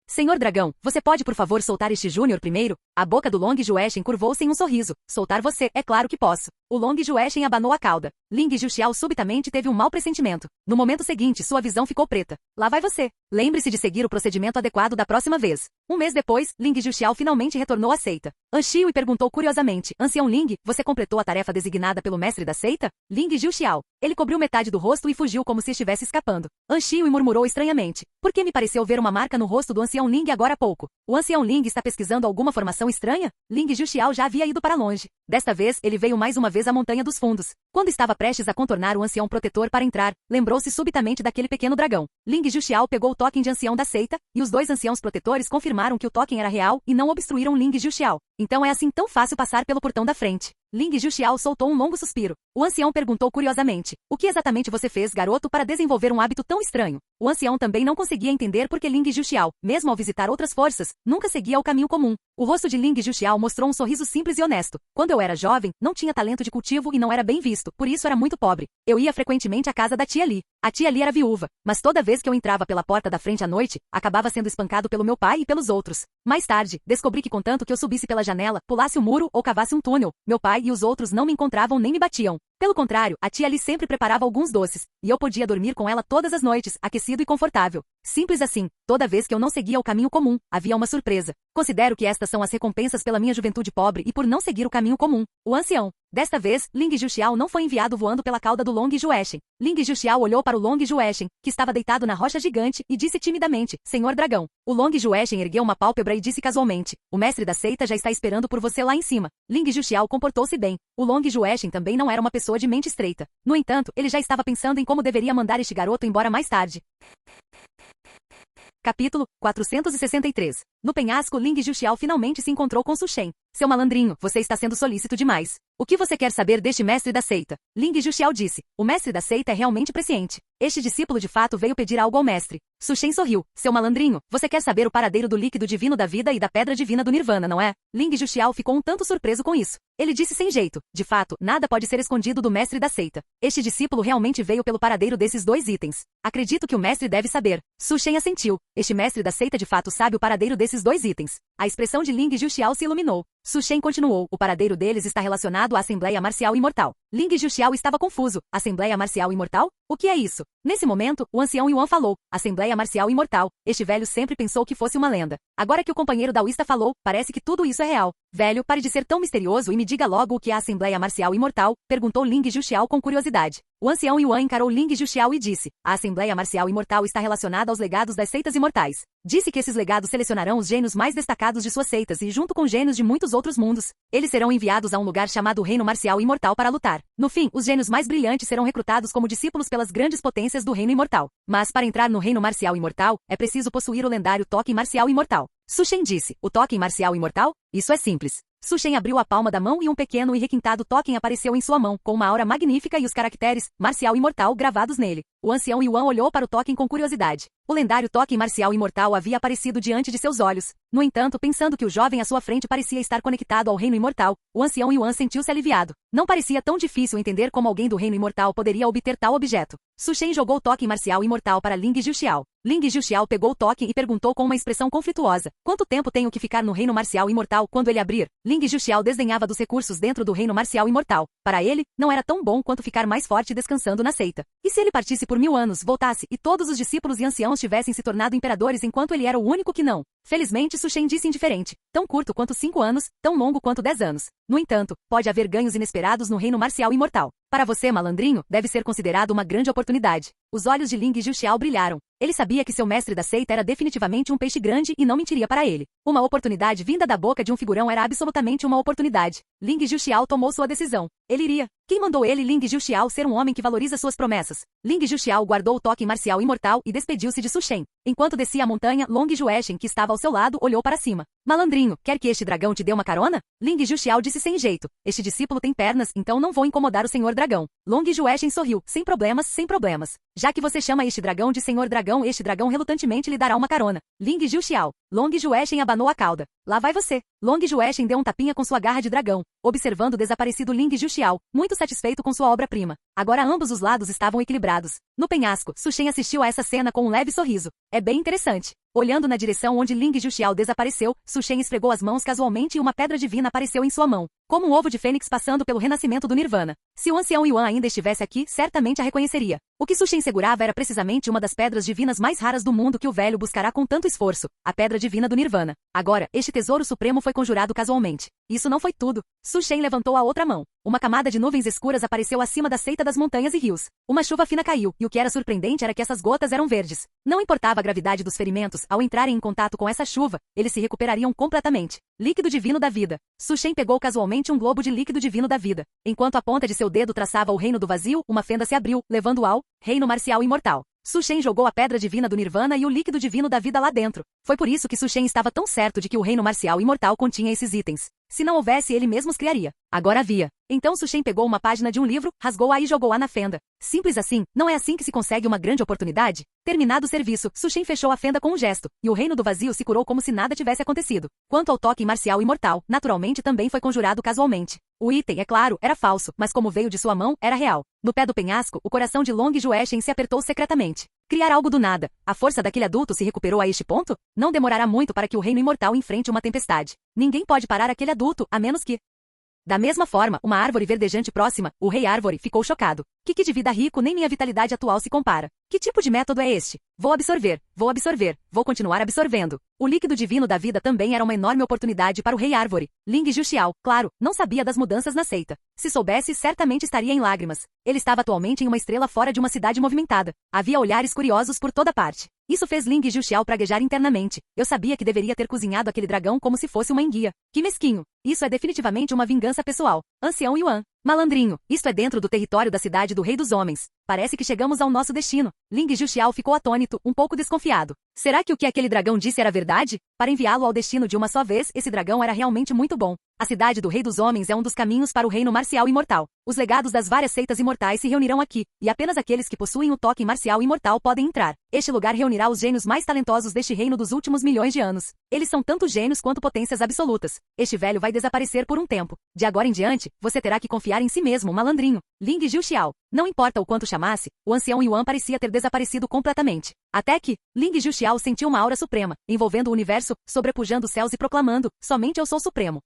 Senhor Dragão, você pode por favor soltar este Júnior primeiro? A boca do Long Juechen curvou-se em um sorriso. Soltar você, é claro que posso. O Long Juechen abanou a cauda. Ling Juxiao subitamente teve um mau pressentimento. No momento seguinte, sua visão ficou preta. Lá vai você. Lembre-se de seguir o procedimento adequado da próxima vez. Um mês depois, Ling Juxiao finalmente retornou à seita. An Xiu perguntou curiosamente, Ancião Ling, você completou a tarefa designada pelo mestre da seita? Ling Juxiao. Ele cobriu metade do rosto e fugiu como se estivesse escapando. An Xiu murmurou estranhamente. Por que me pareceu ver uma marca no rosto do Ancião Ling agora há pouco? O Ancião Ling está pesquisando alguma formação estranha? Ling Juxiao já havia ido para longe. Desta vez, ele veio mais uma vez à Montanha dos Fundos. Quando estava prestes a contornar o ancião protetor para entrar, lembrou-se subitamente daquele pequeno dragão. Ling Juxiao pegou o token de ancião da seita, e os 2 anciãos protetores confirmaram que o token era real e não obstruíram Ling Juxiao. Então é assim tão fácil passar pelo portão da frente. Ling Juxiao soltou um longo suspiro. O ancião perguntou curiosamente, o que exatamente você fez, garoto, para desenvolver um hábito tão estranho? O ancião também não conseguia entender por que Ling Juxiao, mesmo ao visitar outras forças, nunca seguia o caminho comum. O rosto de Ling Juxiao mostrou um sorriso simples e honesto. Quando eu era jovem, não tinha talento de cultivo e não era bem visto, por isso era muito pobre. Eu ia frequentemente à casa da tia Li. A tia Li era viúva, mas toda vez que eu entrava pela porta da frente à noite, acabava sendo espancado pelo meu pai e pelos outros. Mais tarde, descobri que contanto que eu subisse pela janela, pulasse o muro ou cavasse um túnel, meu pai e os outros não me encontravam nem me batiam. Pelo contrário, a tia Li sempre preparava alguns doces, e eu podia dormir com ela todas as noites, aquecido e confortável. Simples assim, toda vez que eu não seguia o caminho comum, havia uma surpresa. Considero que estas são as recompensas pela minha juventude pobre e por não seguir o caminho comum. O ancião. Desta vez, Ling Juxiao não foi enviado voando pela cauda do Long Juechen. Ling Juxiao olhou para o Long Juechen, que estava deitado na rocha gigante, e disse timidamente, Senhor Dragão. O Long Juechen ergueu uma pálpebra e disse casualmente, o mestre da seita já está esperando por você lá em cima. Ling Juxiao comportou-se bem. O Long Juechen também não era uma pessoa de mente estreita. No entanto, ele já estava pensando em como deveria mandar este garoto embora mais tarde. Capítulo 463. No penhasco, Ling Juxiao finalmente se encontrou com Su Shen. Seu malandrinho, você está sendo solícito demais. O que você quer saber deste mestre da seita? Ling Juxiao disse. O mestre da seita é realmente presciente. Este discípulo de fato veio pedir algo ao mestre. Su Shen sorriu. Seu malandrinho, você quer saber o paradeiro do líquido divino da vida e da pedra divina do Nirvana, não é? Ling Juxiao ficou um tanto surpreso com isso. Ele disse sem jeito. De fato, nada pode ser escondido do mestre da seita. Este discípulo realmente veio pelo paradeiro desses 2 itens. Acredito que o mestre deve saber. Su Shen assentiu. Este mestre da seita de fato sabe o paradeiro desses 2 itens. A expressão de Ling Juxiao se iluminou. Su Shen continuou. O paradeiro deles está relacionado à Assembleia Marcial Imortal. Ling Juxiao estava confuso. Assembleia Marcial Imortal? O que é isso? Nesse momento, o ancião Yuan falou. Assembleia Marcial Imortal. Este velho sempre pensou que fosse uma lenda. Agora que o companheiro daoísta falou, parece que tudo isso é real. Velho, pare de ser tão misterioso e me diga logo o que é a Assembleia Marcial Imortal, perguntou Ling Juxiao com curiosidade. O ancião Yuan encarou Ling Juxiao e disse, a Assembleia Marcial Imortal está relacionada aos legados das seitas imortais. Disse que esses legados selecionarão os gênios mais destacados de suas seitas e junto com gênios de muitos outros mundos, eles serão enviados a um lugar chamado Reino Marcial Imortal para lutar. No fim, os gênios mais brilhantes serão recrutados como discípulos pelas grandes potências do Reino Imortal. Mas para entrar no Reino Marcial Imortal, é preciso possuir o lendário Toque Marcial Imortal. Su Shen disse, o Toque Marcial Imortal? Isso é simples. Su Shen abriu a palma da mão e um pequeno e requintado token apareceu em sua mão, com uma aura magnífica e os caracteres Marcial Imortal gravados nele. O ancião Yuan olhou para o token com curiosidade. O lendário token Marcial Imortal havia aparecido diante de seus olhos. No entanto, pensando que o jovem à sua frente parecia estar conectado ao Reino Imortal, o ancião Yuan sentiu-se aliviado. Não parecia tão difícil entender como alguém do Reino Imortal poderia obter tal objeto. Su Shen jogou o token Marcial Imortal para Ling Juxiao. Ling Juxiao pegou o token e perguntou com uma expressão conflituosa. Quanto tempo tenho que ficar no Reino Marcial Imortal quando ele abrir? Ling Juxiao desdenhava dos recursos dentro do Reino Marcial Imortal. Para ele, não era tão bom quanto ficar mais forte descansando na seita. E se ele partisse por 1000 anos, voltasse, e todos os discípulos e anciãos tivessem se tornado imperadores enquanto ele era o único que não? Felizmente, Su Shen disse indiferente. Tão curto quanto 5 anos, tão longo quanto 10 anos. No entanto, pode haver ganhos inesperados no Reino Marcial Imortal. Para você, malandrinho, deve ser considerado uma grande oportunidade. Os olhos de Ling Juxiao brilharam. Ele sabia que seu mestre da seita era definitivamente um peixe grande e não mentiria para ele. Uma oportunidade vinda da boca de um figurão era absolutamente uma oportunidade. Ling Juxiao tomou sua decisão. Ele iria. Quem mandou ele, Ling Juxiao, ser um homem que valoriza suas promessas? Ling Juxiao guardou o toque marcial imortal e despediu-se de Su Shen. Enquanto descia a montanha, Long Jueshen, que estava ao seu lado, olhou para cima. Malandrinho, quer que este dragão te dê uma carona? Ling Juxiao disse sem jeito. Este discípulo tem pernas, então não vou incomodar o senhor dragão. Long Jueshen sorriu. Sem problemas, sem problemas. Já que você chama este dragão de senhor dragão, este dragão relutantemente lhe dará uma carona. Ling Juxiao. Long Jueshen abanou a cauda. Lá vai você. Long Jueshen deu um tapinha com sua garra de dragão, observando o desaparecido Ling Juxiao, muito satisfeito com sua obra-prima. Agora ambos os lados estavam equilibrados. No penhasco, Su Shen assistiu a essa cena com um leve sorriso. É bem interessante. Olhando na direção onde Ling Juxiao desapareceu, Su Shen esfregou as mãos casualmente e uma pedra divina apareceu em sua mão, como um ovo de fênix passando pelo renascimento do Nirvana. Se o ancião Yuan ainda estivesse aqui, certamente a reconheceria. O que Su Shen segurava era precisamente uma das pedras divinas mais raras do mundo que o velho buscará com tanto esforço, a pedra divina do Nirvana. Agora, este tesouro supremo foi conjurado casualmente. Isso não foi tudo. Su Shen levantou a outra mão. Uma camada de nuvens escuras apareceu acima da seita das montanhas e rios. Uma chuva fina caiu, e o que era surpreendente era que essas gotas eram verdes. Não importava a gravidade dos ferimentos, ao entrarem em contato com essa chuva, eles se recuperariam completamente. Líquido divino da vida. Su Shen pegou casualmente um globo de líquido divino da vida. Enquanto a ponta de seu dedo traçava o reino do vazio, uma fenda se abriu, levando ao Reino Marcial Imortal. Su Shen jogou a pedra divina do Nirvana e o líquido divino da vida lá dentro. Foi por isso que Su Shen estava tão certo de que o Reino Marcial Imortal continha esses itens. Se não houvesse, ele mesmo os criaria. Agora havia. Então Su Shen pegou uma página de um livro, rasgou-a e jogou-a na fenda. Simples assim, não é assim que se consegue uma grande oportunidade? Terminado o serviço, Su Shen fechou a fenda com um gesto, e o reino do vazio se curou como se nada tivesse acontecido. Quanto ao toque marcial imortal, naturalmente também foi conjurado casualmente. O item, é claro, era falso, mas como veio de sua mão, era real. No pé do penhasco, o coração de Long Jueshen se apertou secretamente. Criar algo do nada. A força daquele adulto se recuperou a este ponto? Não demorará muito para que o reino imortal enfrente uma tempestade. Ninguém pode parar aquele adulto, a menos que... Da mesma forma, uma árvore verdejante próxima, o rei árvore, ficou chocado. Que de vida rico nem minha vitalidade atual se compara. Que tipo de método é este? Vou absorver, vou continuar absorvendo. O líquido divino da vida também era uma enorme oportunidade para o rei árvore. Ling Juxiao, claro, não sabia das mudanças na seita. Se soubesse, certamente estaria em lágrimas. Ele estava atualmente em uma estrela fora de uma cidade movimentada. Havia olhares curiosos por toda parte. Isso fez Ling Juxiao praguejar internamente. Eu sabia que deveria ter cozinhado aquele dragão como se fosse uma enguia. Que mesquinho. Isso é definitivamente uma vingança pessoal. Ancião Yuan. Malandrinho, isto é dentro do território da cidade do Rei dos Homens. Parece que chegamos ao nosso destino. Ling Juxiao ficou atônito, um pouco desconfiado. Será que o que aquele dragão disse era verdade? Para enviá-lo ao destino de uma só vez, esse dragão era realmente muito bom. A cidade do Rei dos Homens é um dos caminhos para o reino marcial imortal. Os legados das várias seitas imortais se reunirão aqui, e apenas aqueles que possuem o toque marcial imortal podem entrar. Este lugar reunirá os gênios mais talentosos deste reino dos últimos milhões de anos. Eles são tanto gênios quanto potências absolutas. Este velho vai desaparecer por um tempo. De agora em diante, você terá que confiar em si mesmo, malandrinho. Ling Juxiao. Não importa o quanto chamasse, o ancião Yuan parecia ter desaparecido completamente. Até que, Ling Juxiao sentiu uma aura suprema, envolvendo o universo, sobrepujando os céus e proclamando, somente eu sou supremo.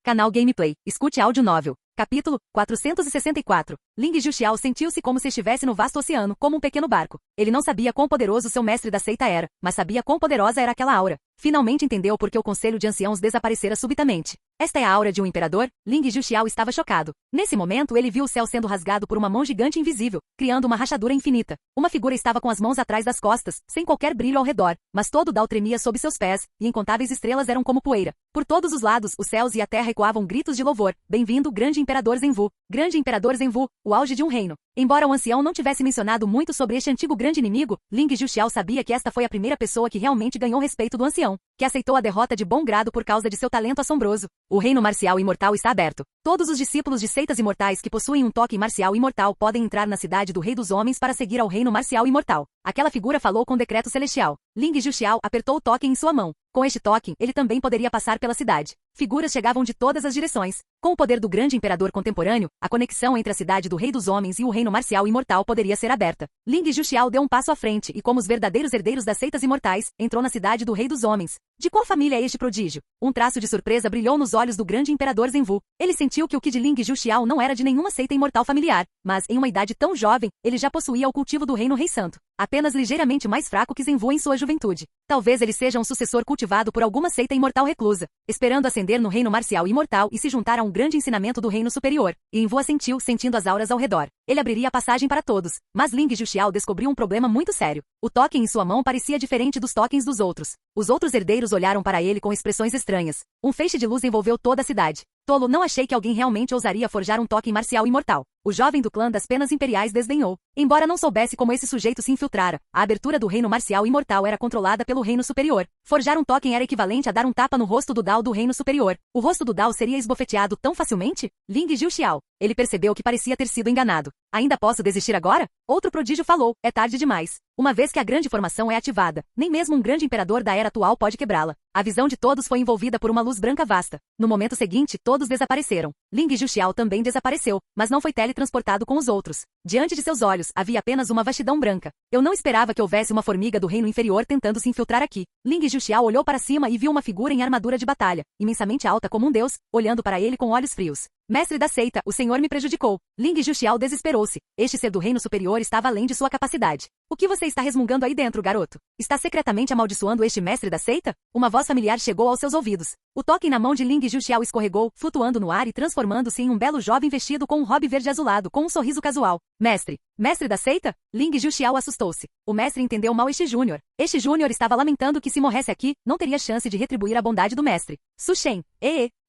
Canal Gameplay. Escute áudio novel. Capítulo 464. Ling Juxiao sentiu-se como se estivesse no vasto oceano, como um pequeno barco. Ele não sabia quão poderoso seu mestre da seita era, mas sabia quão poderosa era aquela aura. Finalmente entendeu por que o conselho de anciãos desaparecera subitamente. Esta é a aura de um imperador? Ling Juxiao estava chocado. Nesse momento ele viu o céu sendo rasgado por uma mão gigante invisível, criando uma rachadura infinita. Uma figura estava com as mãos atrás das costas, sem qualquer brilho ao redor, mas todo o Dao tremia sob seus pés, e incontáveis estrelas eram como poeira. Por todos os lados, os céus e a terra ecoavam gritos de louvor. Bem-vindo, grande imperador Zenvu. Grande imperador Zenvu, o auge de um reino. Embora o ancião não tivesse mencionado muito sobre este antigo grande inimigo, Ling Juxiao sabia que esta foi a primeira pessoa que realmente ganhou respeito do ancião, que aceitou a derrota de bom grado por causa de seu talento assombroso. O reino marcial imortal está aberto. Todos os discípulos de seitas imortais que possuem um toque marcial imortal podem entrar na cidade do Rei dos Homens para seguir ao reino marcial imortal. Aquela figura falou com decreto celestial. Ling Juxiao apertou o toque em sua mão. Com este toque, ele também poderia passar pela cidade. Figuras chegavam de todas as direções. Com o poder do grande imperador contemporâneo, a conexão entre a cidade do Rei dos Homens e o reino marcial imortal poderia ser aberta. Ling Juxiao deu um passo à frente e, como os verdadeiros herdeiros das seitas imortais, entrou na cidade do Rei dos Homens. De qual família é este prodígio? Um traço de surpresa brilhou nos olhos do grande imperador Zenvu. Ele sentiu que o Ki de Ling Juxiao não era de nenhuma seita imortal familiar, mas, em uma idade tão jovem, ele já possuía o cultivo do reino Rei Santo. Apenas ligeiramente mais fraco que Zenvu em sua juventude. Talvez ele seja um sucessor cultivado por alguma seita imortal reclusa, esperando ascender no reino marcial imortal e se juntar a um grande ensinamento do reino superior. E Zenvu assentiu, sentindo as auras ao redor. Ele abriria a passagem para todos, mas Ling Juxiao descobriu um problema muito sério. O toque em sua mão parecia diferente dos tokens dos outros. Os outros herdeiros olharam para ele com expressões estranhas. Um feixe de luz envolveu toda a cidade. Tolo, não achei que alguém realmente ousaria forjar um toque marcial imortal. O jovem do clã das penas imperiais desdenhou. Embora não soubesse como esse sujeito se infiltrara, a abertura do reino marcial imortal era controlada pelo reino superior. Forjar um token era equivalente a dar um tapa no rosto do Dao do reino superior. O rosto do Dao seria esbofeteado tão facilmente? Ling Juxiao. Ele percebeu que parecia ter sido enganado. Ainda posso desistir agora? Outro prodígio falou, é tarde demais. Uma vez que a grande formação é ativada, nem mesmo um grande imperador da era atual pode quebrá-la. A visão de todos foi envolvida por uma luz branca vasta. No momento seguinte, todos desapareceram. Ling Juxiao também desapareceu, mas não foi teletransportado com os outros. Diante de seus olhos, havia apenas uma vastidão branca. Eu não esperava que houvesse uma formiga do reino inferior tentando se infiltrar aqui. Ling Juxiao olhou para cima e viu uma figura em armadura de batalha, imensamente alta como um deus, olhando para ele com olhos frios. Mestre da seita, o senhor me prejudicou. Ling Juxiao desesperou-se. Este ser do reino superior estava além de sua capacidade. O que você está resmungando aí dentro, garoto? Está secretamente amaldiçoando este mestre da seita? Uma voz familiar chegou aos seus ouvidos. O toque na mão de Ling Juxiao escorregou, flutuando no ar e transformando-se em um belo jovem vestido com um robe verde azulado com um sorriso casual. Mestre! Mestre da seita? Ling Juxiao assustou-se. O mestre entendeu mal este júnior. Este júnior estava lamentando que se morresse aqui, não teria chance de retribuir a bondade do mestre. Su Shen.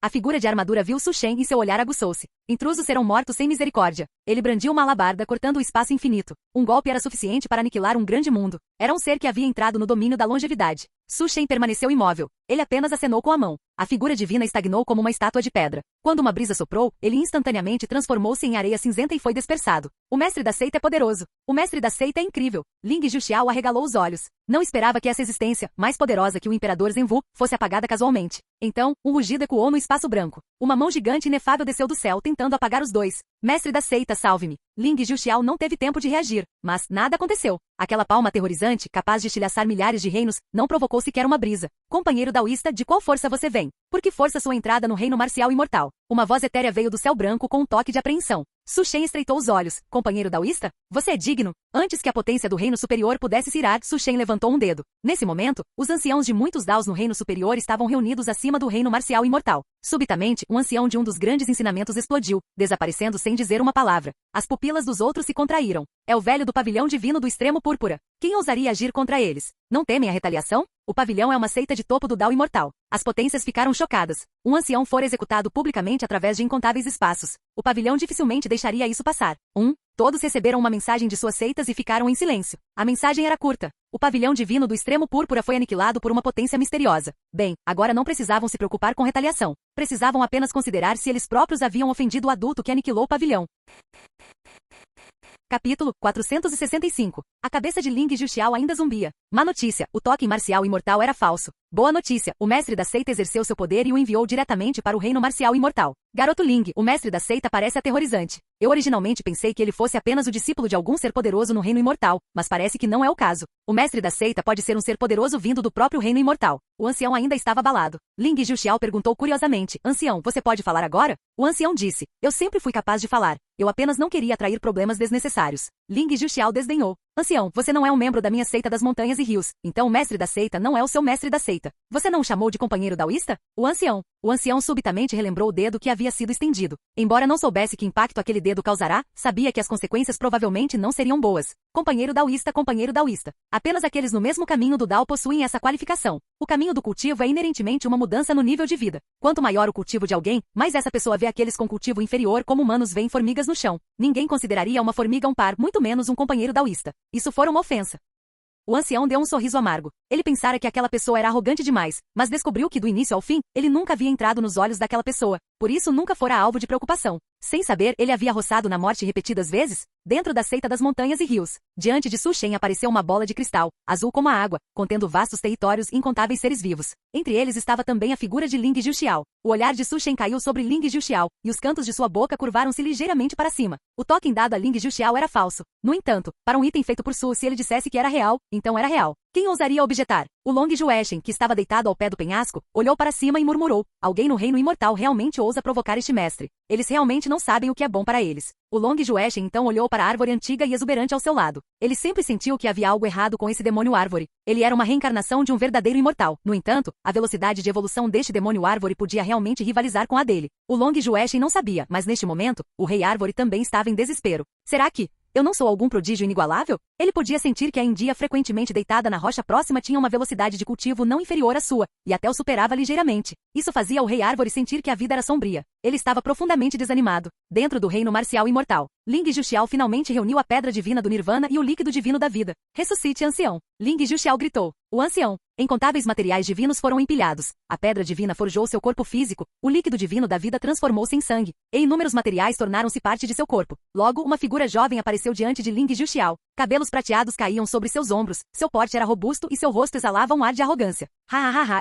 A figura de armadura viu Su Shen e seu olhar aguçou-se. Intrusos serão mortos sem misericórdia. Ele brandiu uma alabarda cortando o espaço infinito. Um golpe era suficiente para aniquilar um grande mundo. Era um ser que havia entrado no domínio da longevidade. Su Shen permaneceu imóvel. Ele apenas acenou com a mão. A figura divina estagnou como uma estátua de pedra. Quando uma brisa soprou, ele instantaneamente transformou-se em areia cinzenta e foi dispersado. O mestre da seita é poderoso. O mestre da seita é incrível. Ling Juxiao arregalou os olhos. Não esperava que essa existência, mais poderosa que o imperador Zenvu, fosse apagada casualmente. Então, um rugido ecoou no espaço branco. Uma mão gigante e inefável desceu do céu tentando apagar os dois. Mestre da seita, salve-me. Ling Juxiao não teve tempo de reagir, mas nada aconteceu. Aquela palma aterrorizante, capaz de estilhaçar milhares de reinos, não provocou sequer uma brisa. Companheiro daoísta, de qual força você vem? Por que força sua entrada no reino marcial imortal? Uma voz etérea veio do céu branco com um toque de apreensão. Su Shen estreitou os olhos. Companheiro daoísta? Você é digno? Antes que a potência do reino superior pudesse se irar, Su Shen levantou um dedo. Nesse momento, os anciãos de muitos daos no reino superior estavam reunidos acima do reino marcial imortal. Subitamente, um ancião de um dos grandes ensinamentos explodiu, desaparecendo sem dizer uma palavra. As pupilas dos outros se contraíram. É o velho do pavilhão divino do extremo púrpura. Quem ousaria agir contra eles? Não temem a retaliação? O pavilhão é uma seita de topo do Dao imortal. As potências ficaram chocadas. Um ancião fora executado publicamente através de incontáveis espaços. O pavilhão dificilmente deixaria isso passar. Todos receberam uma mensagem de suas seitas e ficaram em silêncio. A mensagem era curta. O pavilhão divino do extremo púrpura foi aniquilado por uma potência misteriosa. Bem, agora não precisavam se preocupar com retaliação. Precisavam apenas considerar se eles próprios haviam ofendido o adulto que aniquilou o pavilhão. Capítulo 465. A cabeça de Ling Juxiao ainda zumbia. Má notícia, o toque marcial imortal era falso. Boa notícia, o mestre da seita exerceu seu poder e o enviou diretamente para o reino marcial imortal. Garoto Ling, o mestre da seita parece aterrorizante. Eu originalmente pensei que ele fosse apenas o discípulo de algum ser poderoso no reino imortal, mas parece que não é o caso. O mestre da seita pode ser um ser poderoso vindo do próprio reino imortal. O ancião ainda estava abalado. Ling Juxiao perguntou curiosamente, ancião, você pode falar agora? O ancião disse, eu sempre fui capaz de falar. Eu apenas não queria atrair problemas desnecessários. Ling Juxiao desdenhou. Ancião, você não é um membro da minha seita das montanhas e rios, então o mestre da seita não é o seu mestre da seita. Você não o chamou de companheiro daoísta? O ancião subitamente relembrou o dedo que havia sido estendido. Embora não soubesse que impacto aquele dedo causará, sabia que as consequências provavelmente não seriam boas. Companheiro daoísta. Apenas aqueles no mesmo caminho do Dao possuem essa qualificação. O caminho do cultivo é inerentemente uma mudança no nível de vida. Quanto maior o cultivo de alguém, mais essa pessoa vê aqueles com cultivo inferior como humanos veem formigas no chão. Ninguém consideraria uma formiga um par, muito menos um companheiro daoísta. Isso fora uma ofensa. O ancião deu um sorriso amargo. Ele pensara que aquela pessoa era arrogante demais, mas descobriu que do início ao fim, ele nunca havia entrado nos olhos daquela pessoa. Por isso nunca fora alvo de preocupação. Sem saber, ele havia roçado na morte repetidas vezes, dentro da seita das montanhas e rios. Diante de Su Shen apareceu uma bola de cristal, azul como a água, contendo vastos territórios e incontáveis seres vivos. Entre eles estava também a figura de Ling Juxiao. O olhar de Su Shen caiu sobre Ling Juxiao, e os cantos de sua boca curvaram-se ligeiramente para cima. O toque dado a Ling Juxiao era falso. No entanto, para um item feito por Su, se ele dissesse que era real, então era real. Quem ousaria objetar? O Long Jueshen, que estava deitado ao pé do penhasco, olhou para cima e murmurou, alguém no reino imortal realmente ousa provocar este mestre. Eles realmente não sabem o que é bom para eles. O Long Jueshen então olhou para a árvore antiga e exuberante ao seu lado. Ele sempre sentiu que havia algo errado com esse demônio árvore. Ele era uma reencarnação de um verdadeiro imortal. No entanto, a velocidade de evolução deste demônio árvore podia realmente rivalizar com a dele. O Long Jueshen não sabia, mas neste momento, o rei árvore também estava em desespero. Será que eu não sou algum prodígio inigualável? Ele podia sentir que a India frequentemente deitada na rocha próxima tinha uma velocidade de cultivo não inferior à sua, e até o superava ligeiramente. Isso fazia o rei árvore sentir que a vida era sombria. Ele estava profundamente desanimado. Dentro do reino marcial imortal, Ling Juxiao finalmente reuniu a pedra divina do Nirvana e o líquido divino da vida. Ressuscite, ancião! Ling Juxiao gritou. O ancião. Incontáveis materiais divinos foram empilhados. A pedra divina forjou seu corpo físico, o líquido divino da vida transformou-se em sangue, e inúmeros materiais tornaram-se parte de seu corpo. Logo, uma figura jovem apareceu diante de Ling Juxiao. Cabelos prateados caíam sobre seus ombros, seu porte era robusto e seu rosto exalava um ar de arrogância.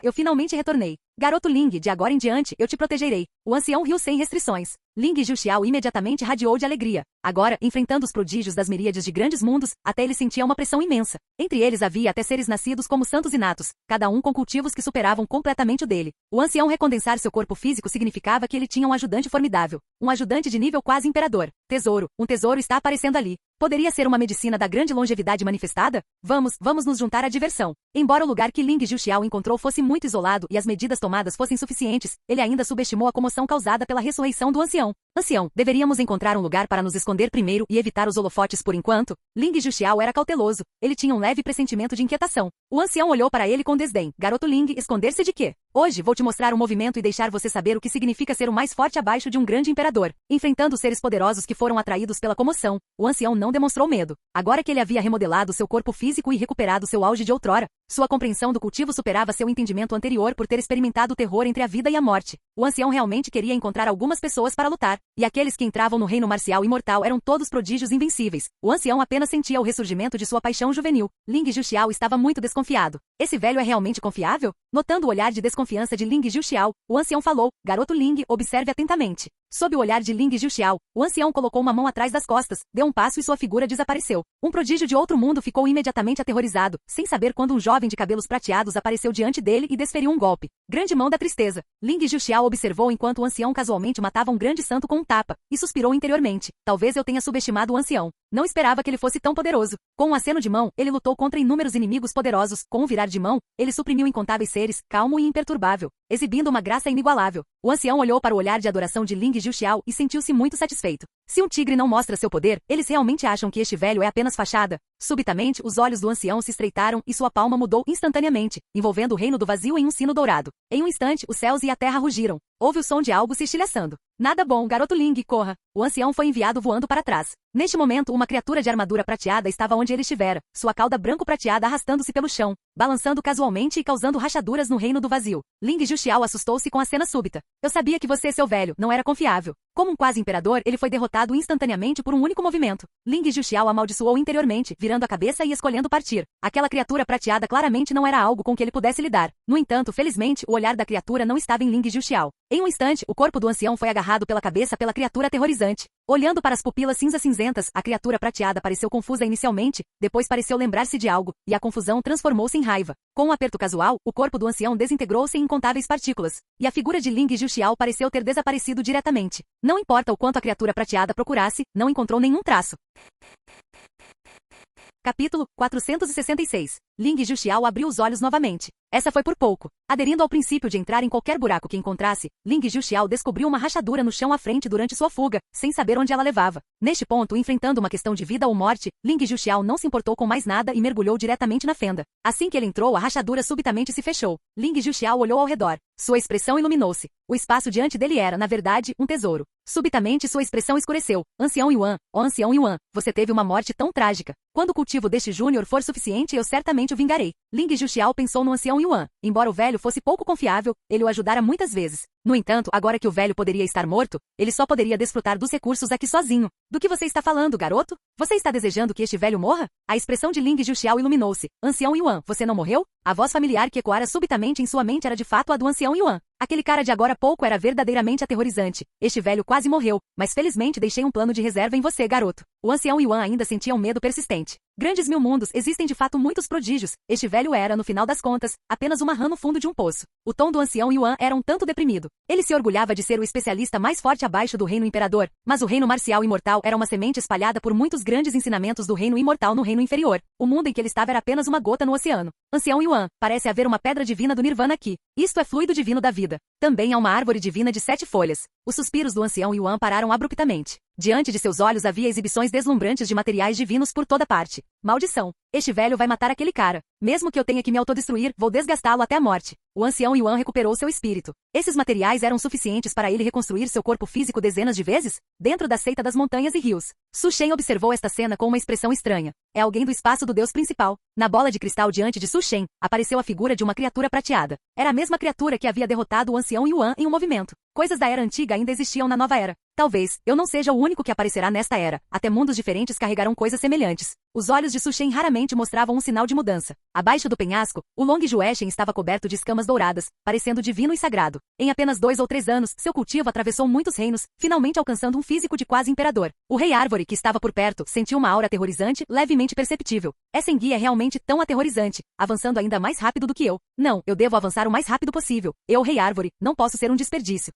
Eu finalmente retornei. Garoto Ling, de agora em diante, eu te protegerei. O ancião riu sem restrições. Ling Juxiao imediatamente radiou de alegria. Agora, enfrentando os prodígios das miríades de grandes mundos, até ele sentia uma pressão imensa. Entre eles havia até seres nascidos como santos inatos, cada um com cultivos que superavam completamente o dele. O ancião recondensar seu corpo físico significava que ele tinha um ajudante formidável. Um ajudante de nível quase imperador. Tesouro. Um tesouro está aparecendo ali. Poderia ser uma medicina da grande longevidade manifestada? Vamos nos juntar à diversão. Embora o lugar que Ling Juxiao encontrou fosse muito isolado e as medidas tomadas fossem suficientes, ele ainda subestimou a comoção causada pela ressurreição do ancião. Ancião, deveríamos encontrar um lugar para nos esconder primeiro e evitar os holofotes por enquanto? Ling Juxiao era cauteloso. Ele tinha um leve pressentimento de inquietação. O ancião olhou para ele com desdém. Garoto Ling, esconder-se de quê? Hoje vou te mostrar um movimento e deixar você saber o que significa ser o mais forte abaixo de um grande imperador. Enfrentando os seres poderosos que foram atraídos pela comoção, o ancião não demonstrou medo. Agora que ele havia remodelado seu corpo físico e recuperado seu auge de outrora, sua compreensão do cultivo superava seu entendimento anterior por ter experimentado o terror entre a vida e a morte. O ancião realmente queria encontrar algumas pessoas para lutar, e aqueles que entravam no reino marcial imortal eram todos prodígios invencíveis. O ancião apenas sentia o ressurgimento de sua paixão juvenil. Ling Juxiao estava muito desconfiado. Esse velho é realmente confiável? Notando o olhar de desconfiança de Ling Juxiao, o ancião falou, garoto Ling, observe atentamente. Sob o olhar de Ling Juxiao, o ancião colocou uma mão atrás das costas, deu um passo e sua figura desapareceu. Um prodígio de outro mundo ficou imediatamente aterrorizado, sem saber quando um jovem de cabelos prateados apareceu diante dele e desferiu um golpe. Grande mão da tristeza. Ling Juxiao observou enquanto o ancião casualmente matava um grande santo com um tapa, e suspirou interiormente. Talvez eu tenha subestimado o ancião. Não esperava que ele fosse tão poderoso. Com um aceno de mão, ele lutou contra inúmeros inimigos poderosos. Com um virar de mão, ele suprimiu incontáveis seres, calmo e imperturbável, exibindo uma graça inigualável. O ancião olhou para o olhar de adoração de Ling Juxiao e sentiu-se muito satisfeito. Se um tigre não mostra seu poder, eles realmente acham que este velho é apenas fachada. Subitamente, os olhos do ancião se estreitaram e sua palma mudou instantaneamente, envolvendo o reino do vazio em um sino dourado. Em um instante, os céus e a terra rugiram. Houve o som de algo se estilhaçando. Nada bom, garoto Ling, corra. O ancião foi enviado voando para trás. Neste momento, uma criatura de armadura prateada estava onde ele estivera, sua cauda branco-prateada arrastando-se pelo chão. balançando casualmente e causando rachaduras no reino do vazio. Ling Juxiao assustou-se com a cena súbita. Eu sabia que você, seu velho, não era confiável. Como um quase imperador, ele foi derrotado instantaneamente por um único movimento. Ling Juxiao amaldiçoou interiormente, virando a cabeça e escolhendo partir. Aquela criatura prateada claramente não era algo com que ele pudesse lidar. No entanto, felizmente, o olhar da criatura não estava em Ling Juxiao. Em um instante, o corpo do ancião foi agarrado pela cabeça pela criatura aterrorizante. Olhando para as pupilas cinza-cinzentas, a criatura prateada pareceu confusa inicialmente, depois pareceu lembrar-se de algo, e a confusão transformou-se em raiva. Com um aperto casual, o corpo do ancião desintegrou-se em incontáveis partículas, e a figura de Ling Juxiao pareceu ter desaparecido diretamente. Não importa o quanto a criatura prateada procurasse, não encontrou nenhum traço. Capítulo 466. Ling Juxiao abriu os olhos novamente. Essa foi por pouco. Aderindo ao princípio de entrar em qualquer buraco que encontrasse, Ling Juxiao descobriu uma rachadura no chão à frente durante sua fuga, sem saber onde ela levava. Neste ponto, enfrentando uma questão de vida ou morte, Ling Juxiao não se importou com mais nada e mergulhou diretamente na fenda. Assim que ele entrou, a rachadura subitamente se fechou. Ling Juxiao olhou ao redor. Sua expressão iluminou-se. O espaço diante dele era, na verdade, um tesouro. Subitamente sua expressão escureceu. Ancião Yuan, ó Ancião Yuan, você teve uma morte tão trágica. Quando o cultivo deste júnior for suficiente, eu certamente o vingarei. Ling Juxiao pensou no Ancião Yuan. Embora o velho fosse pouco confiável, ele o ajudara muitas vezes. No entanto, agora que o velho poderia estar morto, ele só poderia desfrutar dos recursos aqui sozinho. Do que você está falando, garoto? Você está desejando que este velho morra? A expressão de Ling Juxiao iluminou-se. Ancião Yuan, você não morreu? A voz familiar que ecoara subitamente em sua mente era de fato a do Ancião Yuan. Aquele cara de agora há pouco era verdadeiramente aterrorizante. Este velho quase morreu, mas felizmente deixei um plano de reserva em você, garoto. O Ancião Yuan ainda sentia um medo persistente. Grandes mil mundos, existem de fato muitos prodígios. Este velho era, no final das contas, apenas uma rã no fundo de um poço. O tom do Ancião Yuan era um tanto deprimido. Ele se orgulhava de ser o especialista mais forte abaixo do reino imperador, mas o reino marcial imortal era uma semente espalhada por muitos grandes ensinamentos do reino imortal no reino inferior. O mundo em que ele estava era apenas uma gota no oceano. Ancião Yuan, parece haver uma pedra divina do Nirvana aqui. Isto é fluido divino da vida. Também há uma árvore divina de 7 folhas. Os suspiros do Ancião Yuan pararam abruptamente. Diante de seus olhos havia exibições deslumbrantes de materiais divinos por toda parte. Maldição! Este velho vai matar aquele cara. Mesmo que eu tenha que me autodestruir, vou desgastá-lo até a morte. O Ancião Yuan recuperou seu espírito. Esses materiais eram suficientes para ele reconstruir seu corpo físico dezenas de vezes? Dentro da seita das montanhas e rios. Su Shen observou esta cena com uma expressão estranha. É alguém do espaço do deus principal. Na bola de cristal diante de Su Shen, apareceu a figura de uma criatura prateada. Era a mesma criatura que havia derrotado o Ancião Yuan em um movimento. Coisas da era antiga ainda existiam na nova era. Talvez, eu não seja o único que aparecerá nesta era. Até mundos diferentes carregarão coisas semelhantes. Os olhos de Su Shen raramente mostravam um sinal de mudança. Abaixo do penhasco, o Long Jueshen estava coberto de escamas douradas, parecendo divino e sagrado. Em apenas 2 ou 3 anos, seu cultivo atravessou muitos reinos, finalmente alcançando um físico de quase imperador. O rei árvore, que estava por perto, sentiu uma aura aterrorizante, levemente perceptível. Essa enguia é realmente tão aterrorizante, avançando ainda mais rápido do que eu. Não, eu devo avançar o mais rápido possível. Eu, rei árvore, não posso ser um desperdício.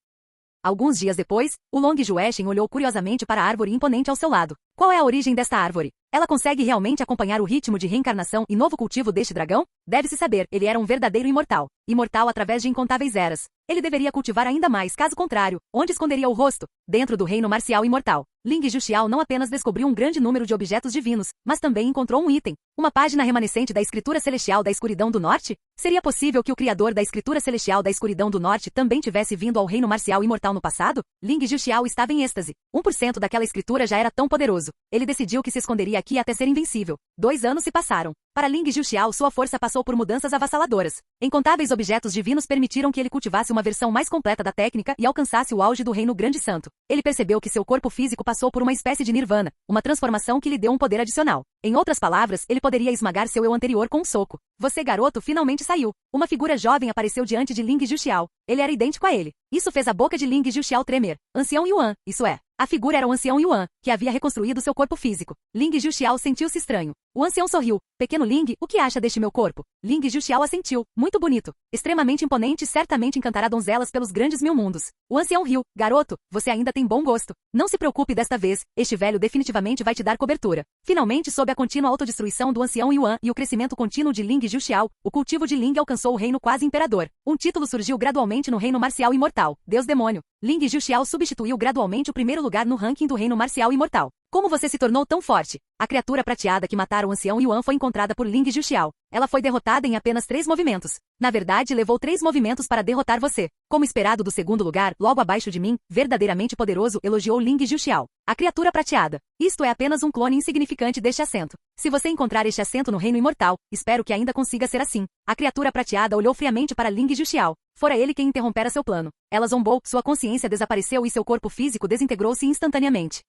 Alguns dias depois, o Long Jueshen olhou curiosamente para a árvore imponente ao seu lado. Qual é a origem desta árvore? Ela consegue realmente acompanhar o ritmo de reencarnação e novo cultivo deste dragão? Deve-se saber, ele era um verdadeiro imortal. Imortal através de incontáveis eras. Ele deveria cultivar ainda mais, caso contrário, onde esconderia o rosto? Dentro do reino marcial imortal. Ling Juxiao não apenas descobriu um grande número de objetos divinos, mas também encontrou um item. Uma página remanescente da Escritura Celestial da Escuridão do Norte? Seria possível que o criador da Escritura Celestial da Escuridão do Norte também tivesse vindo ao reino marcial imortal no passado? Ling Juxiao estava em êxtase. 1% daquela escritura já era tão poderoso. Ele decidiu que se esconderia aqui até ser invencível. 2 anos se passaram. Para Ling Juxiao, sua força passou por mudanças avassaladoras. Incontáveis objetos divinos permitiram que ele cultivasse uma versão mais completa da técnica e alcançasse o auge do Reino Grande Santo. Ele percebeu que seu corpo físico passou por uma espécie de nirvana, uma transformação que lhe deu um poder adicional. Em outras palavras, ele poderia esmagar seu eu anterior com um soco. Você, garoto, finalmente saiu. Uma figura jovem apareceu diante de Ling Juxiao. Ele era idêntico a ele. Isso fez a boca de Ling Juxiao tremer. Ancião Yuan, isso é. A figura era o Ancião Yuan, que havia reconstruído seu corpo físico. Ling Juxiao sentiu-se estranho. O ancião sorriu. Pequeno Ling, o que acha deste meu corpo? Ling Juxiao assentiu. Muito bonito. Extremamente imponente e certamente encantará donzelas pelos grandes mil mundos. O ancião riu. Garoto, você ainda tem bom gosto. Não se preocupe desta vez, este velho definitivamente vai te dar cobertura. Finalmente, sob a contínua autodestruição do ancião Yuan e o crescimento contínuo de Ling Juxiao, o cultivo de Ling alcançou o reino quase imperador. Um título surgiu gradualmente no reino marcial imortal. Deus demônio. Ling Juxiao substituiu gradualmente o primeiro lugar no ranking do reino marcial imortal. Como você se tornou tão forte? A criatura prateada que matara o ancião Yuan foi encontrada por Ling Juxiao. Ela foi derrotada em apenas 3 movimentos. Na verdade, levou 3 movimentos para derrotar você. Como esperado do segundo lugar, logo abaixo de mim, verdadeiramente poderoso, elogiou Ling Juxiao. A criatura prateada. Isto é apenas um clone insignificante deste assento. Se você encontrar este assento no reino imortal, espero que ainda consiga ser assim. A criatura prateada olhou friamente para Ling Juxiao. Fora ele quem interrompera seu plano. Ela zombou, sua consciência desapareceu e seu corpo físico desintegrou-se instantaneamente.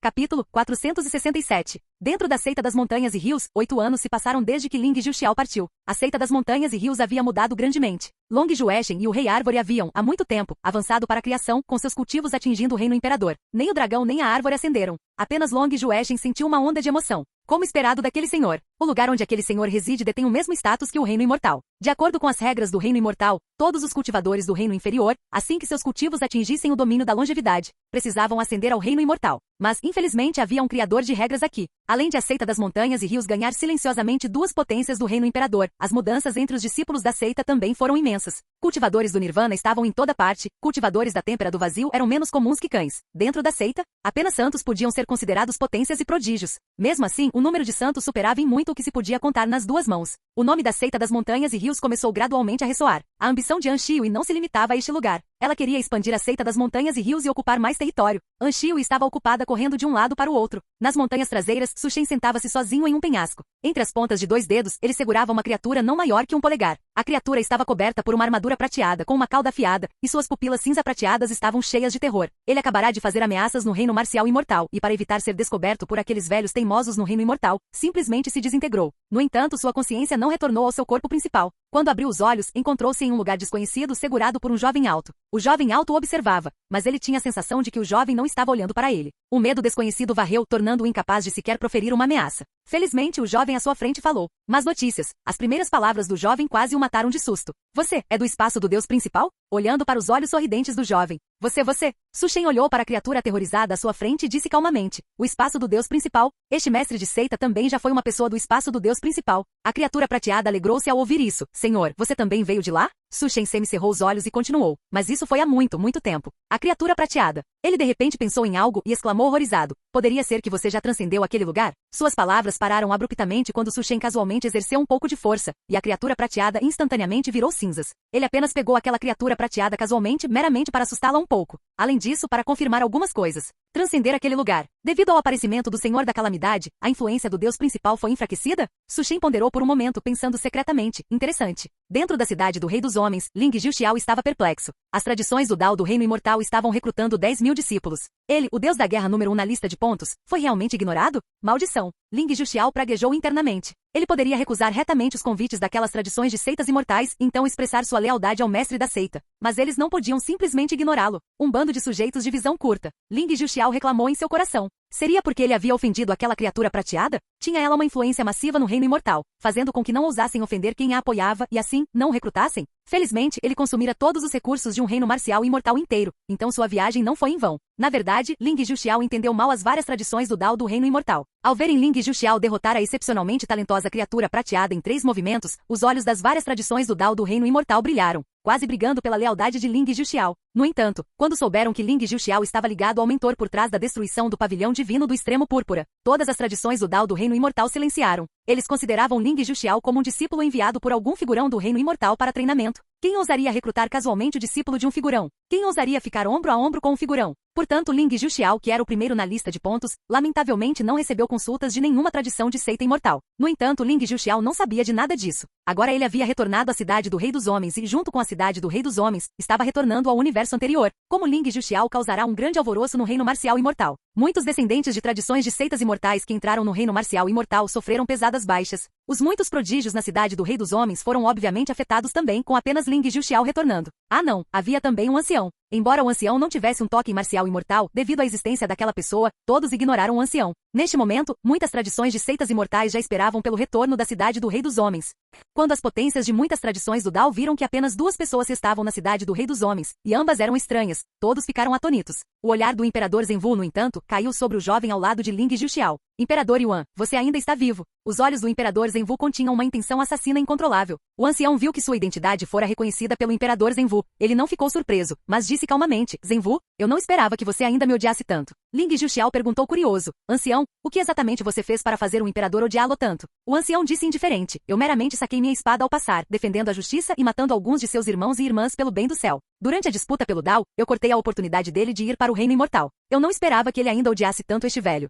Capítulo 467. Dentro da seita das montanhas e rios, 8 anos se passaram desde que Ling Juxiao partiu. A seita das montanhas e rios havia mudado grandemente. Long Jueshen e o Rei Árvore haviam, há muito tempo, avançado para a criação, com seus cultivos atingindo o reino imperador. Nem o dragão nem a árvore acenderam. Apenas Long Jueshen sentiu uma onda de emoção. Como esperado daquele senhor, o lugar onde aquele senhor reside detém o mesmo status que o reino imortal. De acordo com as regras do reino imortal, todos os cultivadores do reino inferior, assim que seus cultivos atingissem o domínio da longevidade, precisavam ascender ao reino imortal. Mas, infelizmente, havia um criador de regras aqui. Além de a seita das montanhas e rios ganhar silenciosamente 2 potências do reino imperador, as mudanças entre os discípulos da seita também foram imensas. Cultivadores do Nirvana estavam em toda parte, cultivadores da têmpera do vazio eram menos comuns que cães. Dentro da seita, apenas santos podiam ser considerados potências e prodígios. Mesmo assim, o número de santos superava em muito o que se podia contar nas 2 mãos. O nome da seita das montanhas e rios começou gradualmente a ressoar. A ambição de Anshiui não se limitava a este lugar. Ela queria expandir a seita das montanhas e rios e ocupar mais território. Anshiui estava ocupada correndo de um lado para o outro. Nas montanhas traseiras, Sushen sentava-se sozinho em um penhasco. Entre as pontas de 2 dedos, ele segurava uma criatura não maior que um polegar. A criatura estava coberta por uma armadura prateada com uma cauda afiada, e suas pupilas cinza prateadas estavam cheias de terror. Ele acabará de fazer ameaças no reino marcial imortal, e para evitar ser descoberto por aqueles velhos teimosos no reino imortal, simplesmente se desintegrou. No entanto, sua consciência não retornou ao seu corpo principal. Quando abriu os olhos, encontrou-se em um lugar desconhecido segurado por um jovem alto. O jovem alto o observava, mas ele tinha a sensação de que o jovem não estava olhando para ele. O medo desconhecido varreu, tornando-o incapaz de sequer proferir uma ameaça. Felizmente, o jovem à sua frente falou. Mas notícias. As primeiras palavras do jovem quase o mataram de susto. Você é do espaço do Deus principal? Olhando para os olhos sorridentes do jovem. Você. Sushen olhou para a criatura aterrorizada à sua frente e disse calmamente. O espaço do Deus principal. Este mestre de seita também já foi uma pessoa do espaço do Deus principal. A criatura prateada alegrou-se ao ouvir isso. Senhor, você também veio de lá? Sushen semicerrou os olhos e continuou. Mas isso foi há muito, muito tempo. A criatura prateada. Ele de repente pensou em algo e exclamou horrorizado. Poderia ser que você já transcendeu aquele lugar? Suas palavras pararam abruptamente quando Sushen casualmente exerceu um pouco de força, e a criatura prateada instantaneamente virou cinzas. Ele apenas pegou aquela criatura prateada casualmente, meramente para assustá-la um pouco. Além disso, para confirmar algumas coisas. Transcender aquele lugar. Devido ao aparecimento do Senhor da Calamidade, a influência do Deus principal foi enfraquecida? Sushen ponderou por um momento, pensando secretamente. Interessante. Dentro da cidade do Rei dos Homens, Ling Juxiao estava perplexo. As tradições do Dao do Reino Imortal estavam recrutando 10.000 discípulos. Ele, o deus da guerra número 1 na lista de pontos, foi realmente ignorado? Maldição. Ling Juxiao praguejou internamente. Ele poderia recusar retamente os convites daquelas tradições de seitas imortais e então expressar sua lealdade ao mestre da seita. Mas eles não podiam simplesmente ignorá-lo. Um bando de sujeitos de visão curta. Ling Juxiao reclamou em seu coração. Seria porque ele havia ofendido aquela criatura prateada? Tinha ela uma influência massiva no reino imortal, fazendo com que não ousassem ofender quem a apoiava e assim, não o recrutassem? Felizmente, ele consumira todos os recursos de um reino marcial imortal inteiro, então sua viagem não foi em vão. Na verdade, Ling Juxiao entendeu mal as várias tradições do Dao do reino imortal. Ao verem Ling Juxiao derrotar a excepcionalmente talentosa criatura prateada em 3 movimentos, os olhos das várias tradições do Dao do reino imortal brilharam, quase brigando pela lealdade de Ling Juxiao. No entanto, quando souberam que Ling Juxiao estava ligado ao mentor por trás da destruição do pavilhão divino do extremo púrpura, todas as tradições do Dao do reino imortal silenciaram. Eles consideravam Ling Juxiao como um discípulo enviado por algum figurão do reino imortal para treinamento. Quem ousaria recrutar casualmente o discípulo de um figurão? Quem ousaria ficar ombro a ombro com um figurão? Portanto, Ling Juxiao, que era o primeiro na lista de pontos, lamentavelmente não recebeu consultas de nenhuma tradição de seita imortal. No entanto, Ling Juxiao não sabia de nada disso. Agora ele havia retornado à cidade do Rei dos Homens e, junto com a cidade do Rei dos Homens, estava retornando ao universo anterior. Como Ling Juxiao causará um grande alvoroço no reino marcial imortal? Muitos descendentes de tradições de seitas imortais que entraram no reino marcial imortal sofreram pesadas baixas. Os muitos prodígios na cidade do Rei dos Homens foram obviamente afetados também, com apenas Ling Juxiao retornando. Ah não, havia também um ancião. Embora o ancião não tivesse um toque marcial imortal, devido à existência daquela pessoa, todos ignoraram o ancião. Neste momento, muitas tradições de seitas imortais já esperavam pelo retorno da cidade do Rei dos Homens. Quando as potências de muitas tradições do Dao viram que apenas 2 pessoas estavam na cidade do Rei dos Homens, e ambas eram estranhas, todos ficaram atônitos. O olhar do Imperador Zenvu, no entanto, caiu sobre o jovem ao lado de Ling Juxiao. Imperador Yuan, você ainda está vivo. Os olhos do Imperador Zenvu continham uma intenção assassina incontrolável. O ancião viu que sua identidade fora reconhecida pelo Imperador Zenvu. Ele não ficou surpreso, mas disse calmamente, Zenvu, eu não esperava que você ainda me odiasse tanto. Ling Juxiao perguntou curioso, ancião, o que exatamente você fez para fazer o Imperador odiá-lo tanto? O ancião disse indiferente, eu meramente saquei minha espada ao passar, defendendo a justiça e matando alguns de seus irmãos e irmãs pelo bem do céu. Durante a disputa pelo Dao, eu cortei a oportunidade dele de ir para o reino imortal. Eu não esperava que ele ainda odiasse tanto este velho.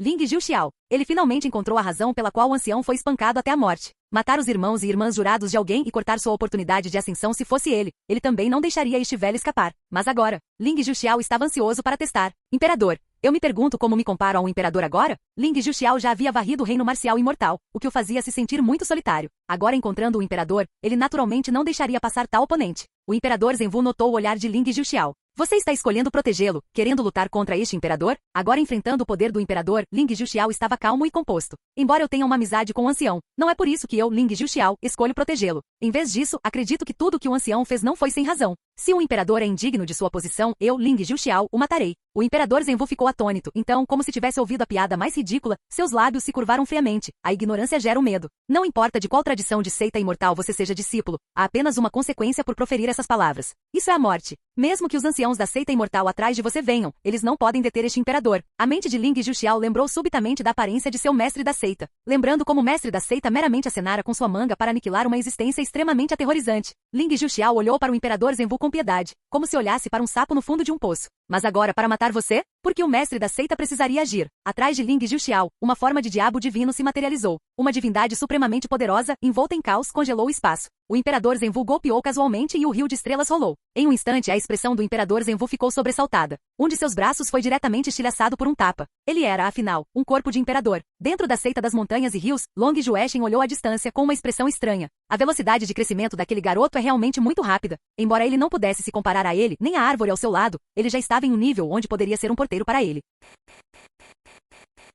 Ling Juxiao. Ele finalmente encontrou a razão pela qual o ancião foi espancado até a morte. Matar os irmãos e irmãs jurados de alguém e cortar sua oportunidade de ascensão se fosse ele também não deixaria este velho escapar. Mas agora, Ling Juxiao estava ansioso para testar. Imperador, eu me pergunto como me comparo ao Imperador agora? Ling Juxiao já havia varrido o reino marcial imortal, o que o fazia se sentir muito solitário. Agora encontrando o Imperador, ele naturalmente não deixaria passar tal oponente. O Imperador Zenvu notou o olhar de Ling Juxiao. Você está escolhendo protegê-lo, querendo lutar contra este imperador? Agora enfrentando o poder do imperador, Ling Juxiao estava calmo e composto. Embora eu tenha uma amizade com o ancião, não é por isso que eu, Ling Juxiao, escolho protegê-lo. Em vez disso, acredito que tudo que o ancião fez não foi sem razão. Se o imperador é indigno de sua posição, eu, Ling Juxiao, o matarei. O imperador Zenvu ficou atônito, então, como se tivesse ouvido a piada mais ridícula, seus lábios se curvaram friamente. A ignorância gera o medo. Não importa de qual tradição de seita imortal você seja discípulo, há apenas uma consequência por proferir essas palavras. Isso é a morte. Mesmo que os anciãos da seita imortal atrás de você venham, eles não podem deter este imperador. A mente de Ling Juxiao lembrou subitamente da aparência de seu mestre da seita. Lembrando como o mestre da seita meramente acenara com sua manga para aniquilar uma existência extremamente aterrorizante. Ling Juxiao olhou para o imperador Zenvu com piedade, como se olhasse para um sapo no fundo de um poço. Mas agora para matar você? Porque o mestre da seita precisaria agir. Atrás de Ling Juxiao, uma forma de diabo divino se materializou. Uma divindade supremamente poderosa, envolta em caos, congelou o espaço. O imperador Zenvu golpeou casualmente e o rio de estrelas rolou. Em um instante a expressão do imperador Zenvu ficou sobressaltada. Um de seus braços foi diretamente estilhaçado por um tapa. Ele era, afinal, um corpo de imperador. Dentro da seita das montanhas e rios, Long Jueshen olhou à distância com uma expressão estranha. A velocidade de crescimento daquele garoto é realmente muito rápida. Embora ele não pudesse se comparar a ele, nem a árvore ao seu lado, ele já estava em um nível onde poderia ser um porteiro para ele.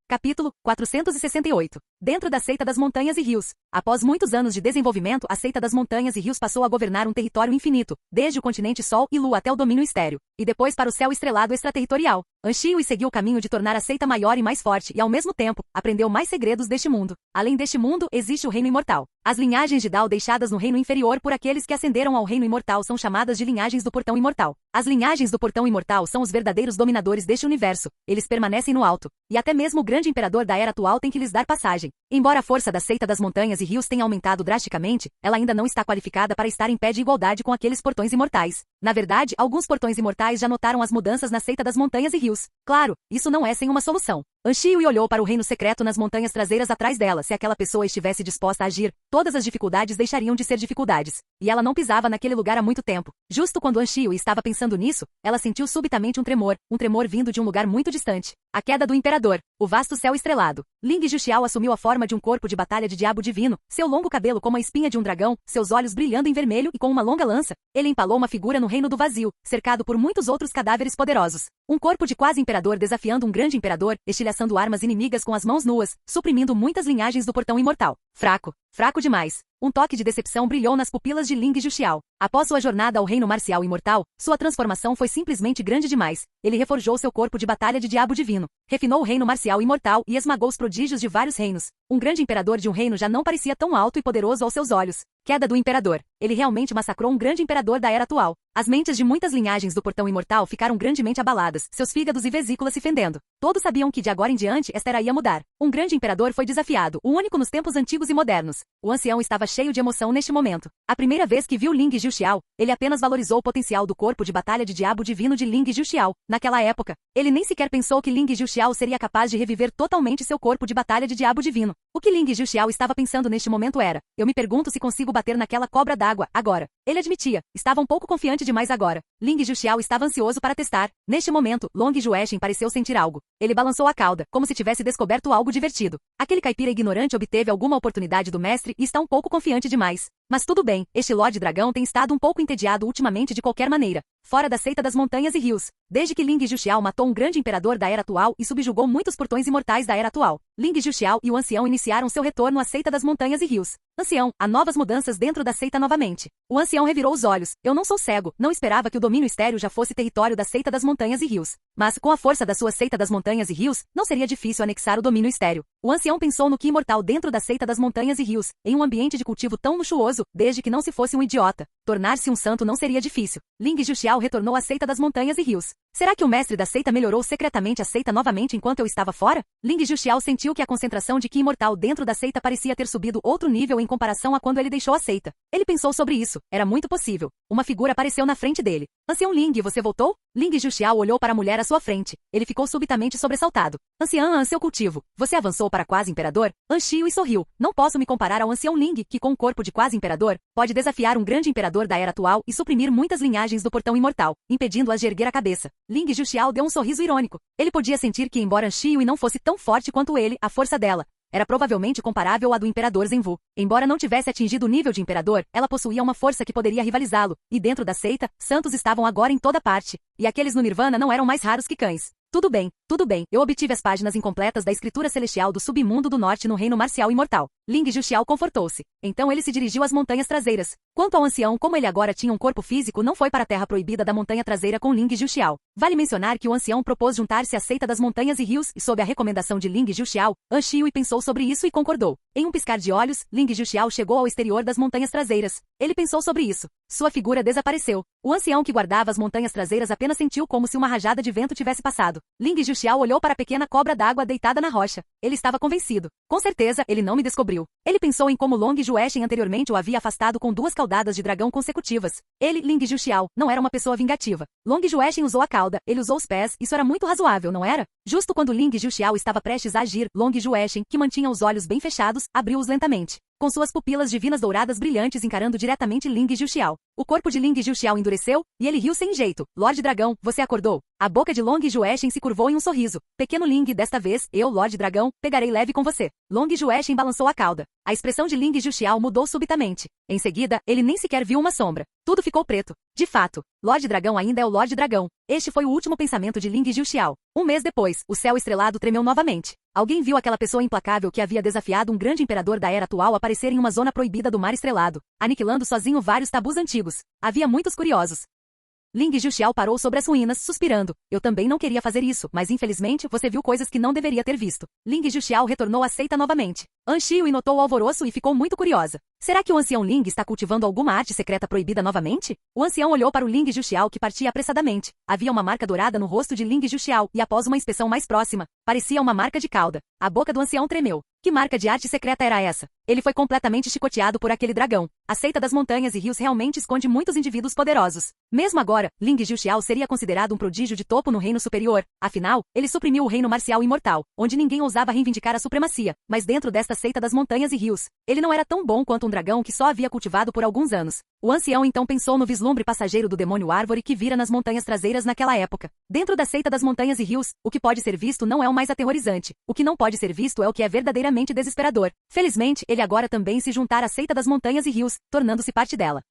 Capítulo 468. Dentro da seita das montanhas e rios. Após muitos anos de desenvolvimento, a seita das montanhas e rios passou a governar um território infinito, desde o continente Sol e Lua até o domínio estéreo, e depois para o céu estrelado extraterritorial. Anshiui seguiu o caminho de tornar a seita maior e mais forte e, ao mesmo tempo, aprendeu mais segredos deste mundo. Além deste mundo, existe o reino imortal. As linhagens de Dao deixadas no reino inferior por aqueles que ascenderam ao reino imortal são chamadas de linhagens do portão imortal. As linhagens do portão imortal são os verdadeiros dominadores deste universo. Eles permanecem no alto, e até mesmo o grande imperador da era atual tem que lhes dar passagem. Embora a força da seita das montanhas e rios tenha aumentado drasticamente, ela ainda não está qualificada para estar em pé de igualdade com aqueles portões imortais. Na verdade, alguns portões imortais já notaram as mudanças na seita das montanhas e rios. Claro, isso não é sem uma solução. Anshiui olhou para o reino secreto nas montanhas traseiras atrás dela. Se aquela pessoa estivesse disposta a agir, todas as dificuldades deixariam de ser dificuldades. E ela não pisava naquele lugar há muito tempo. Justo quando Anshiui estava pensando nisso, ela sentiu subitamente um tremor vindo de um lugar muito distante. A queda do imperador. O vasto céu estrelado. Ling Juxiao assumiu a forma de um corpo de batalha de diabo divino, seu longo cabelo como a espinha de um dragão, seus olhos brilhando em vermelho e com uma longa lança. Ele empalou uma figura no reino do vazio, cercado por muitos outros cadáveres poderosos. Um corpo de quase imperador desafiando um grande imperador, estilhaçando armas inimigas com as mãos nuas, suprimindo muitas linhagens do portão imortal. Fraco demais. Um toque de decepção brilhou nas pupilas de Ling Juxiao. Após sua jornada ao reino marcial imortal, sua transformação foi simplesmente grande demais. Ele reforjou seu corpo de batalha de diabo divino, refinou o reino marcial imortal e esmagou os prodígios de vários reinos. Um grande imperador de um reino já não parecia tão alto e poderoso aos seus olhos. Queda do imperador. Ele realmente massacrou um grande imperador da era atual. As mentes de muitas linhagens do portão imortal ficaram grandemente abaladas, seus fígados e vesículas se fendendo. Todos sabiam que de agora em diante esta era ia mudar. Um grande imperador foi desafiado, o único nos tempos antigos e modernos. O ancião estava cheio de emoção neste momento. A primeira vez que viu Ling Juxiao, ele apenas valorizou o potencial do corpo de batalha de diabo divino de Ling Juxiao. Naquela época, ele nem sequer pensou que Ling Juxiao seria capaz de reviver totalmente seu corpo de batalha de diabo divino. O que Ling Juxiao estava pensando neste momento era: eu me pergunto se consigo bater naquela cobra d'água agora. Ele admitia, estava um pouco confiante demais agora. Ling Juxiao estava ansioso para testar. Neste momento, Long Jueshen pareceu sentir algo. Ele balançou a cauda, como se tivesse descoberto algo divertido. Aquele caipira ignorante obteve alguma oportunidade do mestre e está um pouco confiante demais. Mas tudo bem, este Lorde Dragão tem estado um pouco entediado ultimamente de qualquer maneira. fora da seita das montanhas e rios. Desde que Ling Juxiao matou um grande imperador da era atual e subjugou muitos portões imortais da era atual, Ling Juxiao e o ancião iniciaram seu retorno à seita das montanhas e rios. Ancião, há novas mudanças dentro da seita novamente. O ancião revirou os olhos. Eu não sou cego, não esperava que o domínio estéril já fosse território da seita das montanhas e rios. Mas, com a força da sua seita das montanhas e rios, não seria difícil anexar o domínio estéril. O ancião pensou no que imortal dentro da seita das montanhas e rios, em um ambiente de cultivo tão luxuoso, desde que não se fosse um idiota. Tornar-se um santo não seria difícil. Ling Juxiao retornou à seita das montanhas e rios. Será que o mestre da seita melhorou secretamente a seita novamente enquanto eu estava fora? Ling Juxiao sentiu que a concentração de Ki imortal dentro da seita parecia ter subido outro nível em comparação a quando ele deixou a seita. Ele pensou sobre isso. Era muito possível. Uma figura apareceu na frente dele. Ancião Ling, você voltou? Ling Juxiao olhou para a mulher à sua frente. Ele ficou subitamente sobressaltado. Anciã, seu cultivo. Você avançou para quase imperador? Anxiu e sorriu. Não posso me comparar ao ancião Ling, que com o corpo de quase imperador, pode desafiar um grande imperador da era atual e suprimir muitas linhagens do portão imortal, impedindo-as de erguer a cabeça. Ling Juxiao deu um sorriso irônico. Ele podia sentir que, embora Anxiu não fosse tão forte quanto ele, a força dela era provavelmente comparável à do imperador Zenvu. Embora não tivesse atingido o nível de imperador, ela possuía uma força que poderia rivalizá-lo, e dentro da seita, santos estavam agora em toda parte, e aqueles no Nirvana não eram mais raros que cães. Tudo bem, eu obtive as páginas incompletas da escritura celestial do submundo do norte no reino marcial imortal. Ling Juxiao confortou-se. Então ele se dirigiu às montanhas traseiras. Quanto ao ancião, como ele agora tinha um corpo físico, não foi para a terra proibida da montanha traseira com Ling Juxiao. Vale mencionar que o ancião propôs juntar-se à seita das montanhas e rios e sob a recomendação de Ling Juxiao, Anxiu pensou sobre isso e concordou. Em um piscar de olhos, Ling Juxiao chegou ao exterior das montanhas traseiras. Ele pensou sobre isso. Sua figura desapareceu. O ancião que guardava as montanhas traseiras apenas sentiu como se uma rajada de vento tivesse passado. Ling Juxiao olhou para a pequena cobra d'água deitada na rocha. Ele estava convencido. Com certeza, ele não me descobriu. Ele pensou em como Long Jueshen anteriormente o havia afastado com 2 caudadas de dragão consecutivas. Ele, Ling Juxiao, não era uma pessoa vingativa. Long Jueshen usou a cauda, ele usou os pés, isso era muito razoável, não era? Justo quando Ling Juxiao estava prestes a agir, Long Jueshen, que mantinha os olhos bem fechados, abriu-os lentamente, com suas pupilas divinas douradas brilhantes encarando diretamente Ling Juxiao. O corpo de Ling Juxiao endureceu, e ele riu sem jeito. Lorde Dragão, você acordou? A boca de Long Jueshen se curvou em um sorriso. Pequeno Ling, desta vez, eu, Lorde Dragão, pegarei leve com você. Long Jueshen balançou a cauda. A expressão de Ling Juxiao mudou subitamente. Em seguida, ele nem sequer viu uma sombra. Tudo ficou preto. De fato, Lorde Dragão ainda é o Lorde Dragão. Este foi o último pensamento de Ling Juxiao. Um mês depois, o céu estrelado tremeu novamente. Alguém viu aquela pessoa implacável que havia desafiado um grande imperador da era atual aparecer em uma zona proibida do mar estrelado, aniquilando sozinho vários tabus antigos. Havia muitos curiosos. Ling Juxiao parou sobre as ruínas, suspirando. Eu também não queria fazer isso, mas infelizmente você viu coisas que não deveria ter visto. Ling Juxiao retornou à seita novamente. Anxiu notou o alvoroço e ficou muito curiosa. Será que o ancião Ling está cultivando alguma arte secreta proibida novamente? O ancião olhou para o Ling Juxiao que partia apressadamente. Havia uma marca dourada no rosto de Ling Juxiao e após uma inspeção mais próxima, parecia uma marca de cauda. A boca do ancião tremeu. Que marca de arte secreta era essa? Ele foi completamente chicoteado por aquele dragão. A seita das montanhas e rios realmente esconde muitos indivíduos poderosos. Mesmo agora, Ling Juxiao seria considerado um prodígio de topo no reino superior. Afinal, ele suprimiu o reino marcial imortal, onde ninguém ousava reivindicar a supremacia. Mas dentro desta seita das montanhas e rios, ele não era tão bom quanto um dragão que só havia cultivado por alguns anos. O ancião então pensou no vislumbre passageiro do demônio árvore que vira nas montanhas traseiras naquela época. Dentro da seita das montanhas e rios, o que pode ser visto não é o mais aterrorizante. O que não pode ser visto é o que é verdadeiramente desesperador. Felizmente, ele agora também se juntar à seita das montanhas e rios, tornando-se parte dela.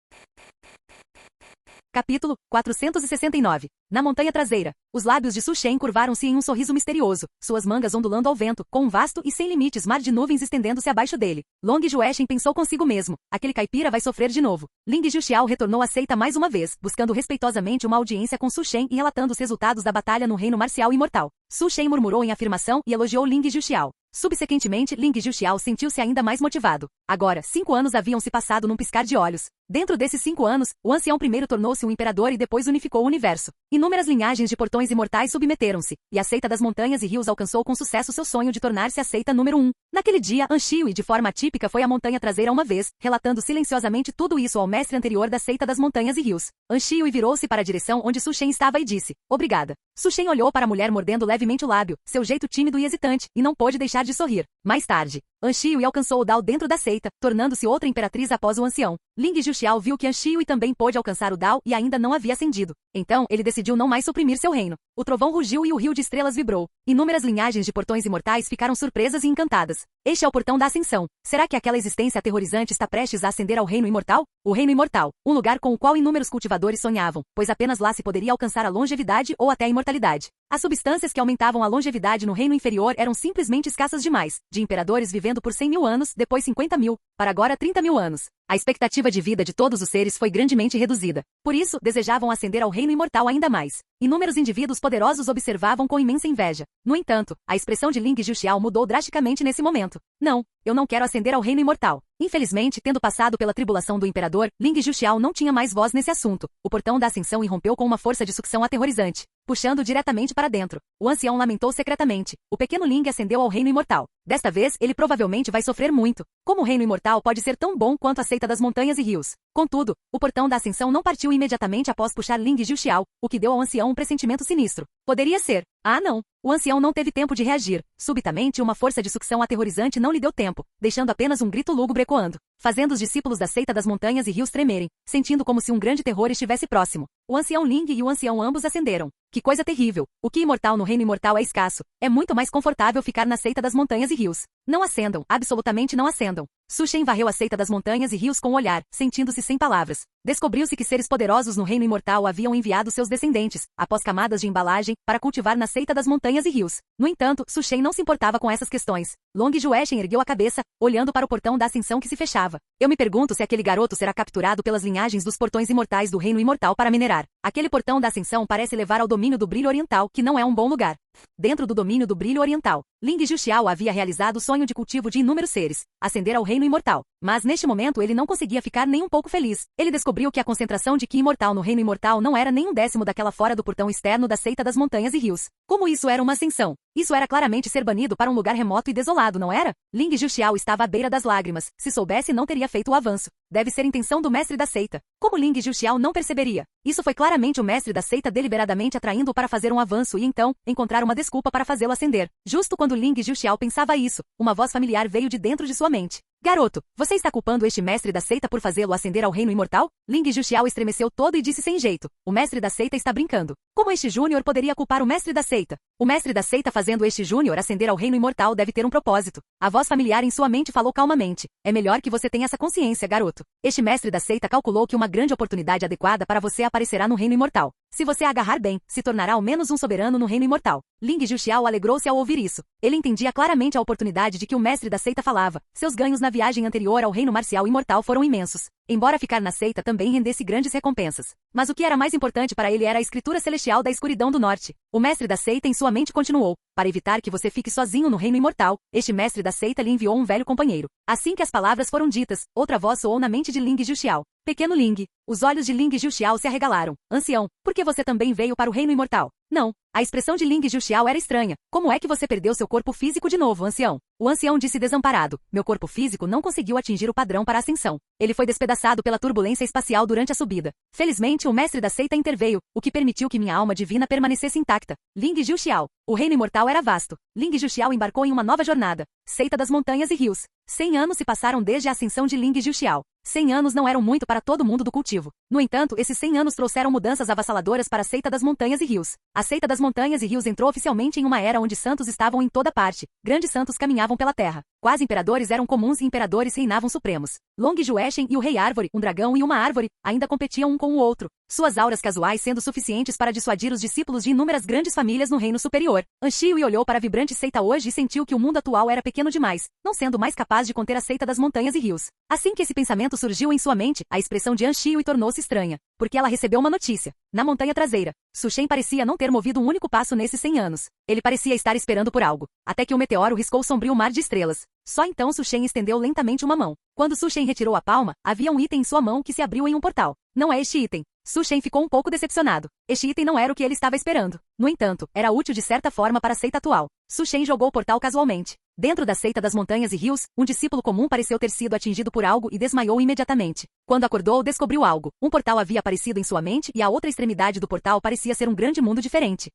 Capítulo 469. Na montanha traseira, os lábios de Su Shen curvaram-se em um sorriso misterioso, suas mangas ondulando ao vento, com um vasto e sem limites mar de nuvens estendendo-se abaixo dele. Long Jueshen pensou consigo mesmo, aquele caipira vai sofrer de novo. Ling Juxiao retornou à seita mais uma vez, buscando respeitosamente uma audiência com Su Shen e relatando os resultados da batalha no reino marcial imortal. Su Shen murmurou em afirmação e elogiou Ling Juxiao. Subsequentemente, Ling Juxiao sentiu-se ainda mais motivado. Agora, 5 anos haviam se passado num piscar de olhos. Dentro desses 5 anos, o ancião primeiro tornou-se um imperador e depois unificou o universo. Inúmeras linhagens de portões imortais submeteram-se, e a seita das montanhas e rios alcançou com sucesso seu sonho de tornar-se a seita número 1. Naquele dia, Anxiu, de forma atípica, foi à montanha traseira uma vez, relatando silenciosamente tudo isso ao mestre anterior da seita das montanhas e rios. Anxiu virou-se para a direção onde Su Shen estava e disse, obrigada. Su Shen olhou para a mulher mordendo levemente o lábio, seu jeito tímido e hesitante, e não pôde deixar de sorrir. Mais tarde, Anxiu alcançou o Dao dentro da seita, tornando-se outra imperatriz após o ancião. Ling Juxiao viu que An Shiui também pôde alcançar o Dao e ainda não havia ascendido. Então, ele decidiu não mais suprimir seu reino. O trovão rugiu e o rio de estrelas vibrou. Inúmeras linhagens de portões imortais ficaram surpresas e encantadas. Este é o portão da ascensão. Será que aquela existência aterrorizante está prestes a ascender ao reino imortal? O reino imortal, um lugar com o qual inúmeros cultivadores sonhavam, pois apenas lá se poderia alcançar a longevidade ou até a imortalidade. As substâncias que aumentavam a longevidade no reino inferior eram simplesmente escassas demais, de imperadores vivendo por 100 mil anos, depois 50 mil, para agora 30 mil anos. A expectativa de vida de todos os seres foi grandemente reduzida. Por isso, desejavam ascender ao reino imortal ainda mais. Inúmeros indivíduos poderosos observavam com imensa inveja. No entanto, a expressão de Ling Juxiao mudou drasticamente nesse momento. Não, eu não quero ascender ao reino imortal. Infelizmente, tendo passado pela tribulação do imperador, Ling Juxiao não tinha mais voz nesse assunto. O portão da ascensão irrompeu com uma força de sucção aterrorizante, puxando diretamente para dentro. O ancião lamentou secretamente. O pequeno Ling ascendeu ao reino imortal. Desta vez, ele provavelmente vai sofrer muito. Como o reino imortal pode ser tão bom quanto a seita das montanhas e rios? Contudo, o portão da ascensão não partiu imediatamente após puxar Ling Juxiao, o que deu ao ancião um pressentimento sinistro. Poderia ser. Ah, não. O ancião não teve tempo de reagir. Subitamente, uma força de sucção aterrorizante não lhe deu tempo, deixando apenas um grito lúgubre ecoando, fazendo os discípulos da seita das montanhas e rios tremerem, sentindo como se um grande terror estivesse próximo. O ancião Ling e o ancião ambos ascenderam. Que coisa terrível! O que imortal no reino imortal é escasso. É muito mais confortável ficar na seita das montanhas e rios. Não acendam, absolutamente não acendam. Su Shen varreu a seita das montanhas e rios com o olhar, sentindo-se sem palavras. Descobriu-se que seres poderosos no reino imortal haviam enviado seus descendentes, após camadas de embalagem, para cultivar na seita das montanhas e rios. No entanto, Su Shen não se importava com essas questões. Long Jueshen ergueu a cabeça, olhando para o portão da ascensão que se fechava. Eu me pergunto se aquele garoto será capturado pelas linhagens dos portões imortais do reino imortal para minerar. Aquele portão da ascensão parece levar ao domínio do brilho oriental, que não é um bom lugar. Dentro do domínio do brilho oriental, Ling Juxiao havia realizado o sonho de cultivo de inúmeros seres, ascender ao reino imortal. Mas neste momento ele não conseguia ficar nem um pouco feliz. Ele descobriu que a concentração de Qi imortal no reino imortal não era nem um décimo daquela fora do portão externo da seita das montanhas e rios. Como isso era uma ascensão? Isso era claramente ser banido para um lugar remoto e desolado, não era? Ling Juxiao estava à beira das lágrimas. Se soubesse, não teria feito o avanço. Deve ser intenção do mestre da seita. Como Ling Juxiao não perceberia? Isso foi claramente o mestre da seita deliberadamente atraindo-o para fazer um avanço e então, encontrar uma desculpa para fazê-lo ascender. Justo quando Ling Juxiao pensava isso, uma voz familiar veio de dentro de sua mente. Garoto, você está culpando este mestre da seita por fazê-lo ascender ao reino imortal? Ling Juxiao estremeceu todo e disse sem jeito. O mestre da seita está brincando. Como este júnior poderia culpar o mestre da seita? O mestre da seita fazendo este júnior ascender ao reino imortal deve ter um propósito. A voz familiar em sua mente falou calmamente. É melhor que você tenha essa consciência, garoto. Este mestre da seita calculou que uma grande oportunidade adequada para você aparecerá no reino imortal. Se você a agarrar bem, se tornará ao menos um soberano no reino imortal. Ling Juxiao alegrou-se ao ouvir isso. Ele entendia claramente a oportunidade de que o mestre da seita falava. Seus ganhos na viagem anterior ao reino marcial imortal foram imensos. Embora ficar na seita também rendesse grandes recompensas. Mas o que era mais importante para ele era a escritura celestial da escuridão do norte. O mestre da seita em sua mente continuou. Para evitar que você fique sozinho no reino imortal, este mestre da seita lhe enviou um velho companheiro. Assim que as palavras foram ditas, outra voz soou na mente de Ling Juxiao. Pequeno Ling. Os olhos de Ling Juxiao se arregalaram. Ancião, por que você também veio para o reino imortal? Não. A expressão de Ling Juxiao era estranha. Como é que você perdeu seu corpo físico de novo, ancião? O ancião disse desamparado. Meu corpo físico não conseguiu atingir o padrão para a ascensão. Ele foi despedaçado pela turbulência espacial durante a subida. Felizmente, o mestre da seita interveio, o que permitiu que minha alma divina permanecesse intacta. Ling Juxiao. O reino imortal era vasto. Ling Juxiao embarcou em uma nova jornada. Seita das montanhas e rios. 100 anos se passaram desde a ascensão de Ling Juxiao. 100 anos não eram muito para todo mundo do cultivo. No entanto, esses 100 anos trouxeram mudanças avassaladoras para a seita das montanhas e rios. A seita das montanhas e rios entrou oficialmente em uma era onde santos estavam em toda parte. Grandes santos caminhavam pela terra. Quase imperadores eram comuns e imperadores reinavam supremos. Long Jueshen e o Rei Árvore, um dragão e uma árvore, ainda competiam um com o outro. Suas auras casuais sendo suficientes para dissuadir os discípulos de inúmeras grandes famílias no reino superior. An Shiui olhou para a vibrante seita hoje e sentiu que o mundo atual era pequeno demais, não sendo mais capaz de conter a seita das montanhas e rios. Assim que esse pensamento surgiu em sua mente, a expressão de An Shiui tornou-se estranha, porque ela recebeu uma notícia. Na montanha traseira, Su Shen parecia não ter movido um único passo nesses 100 anos. Ele parecia estar esperando por algo, até que o meteoro riscou o sombrio mar de estrelas. Só então Su Shen estendeu lentamente uma mão. Quando Su Shen retirou a palma, havia um item em sua mão que se abriu em um portal. Não é este item. Su Shen ficou um pouco decepcionado. Este item não era o que ele estava esperando. No entanto, era útil de certa forma para a seita atual. Su Shen jogou o portal casualmente. Dentro da seita das montanhas e rios, um discípulo comum pareceu ter sido atingido por algo e desmaiou imediatamente. Quando acordou, descobriu algo. Um portal havia aparecido em sua mente e a outra extremidade do portal parecia ser um grande mundo diferente.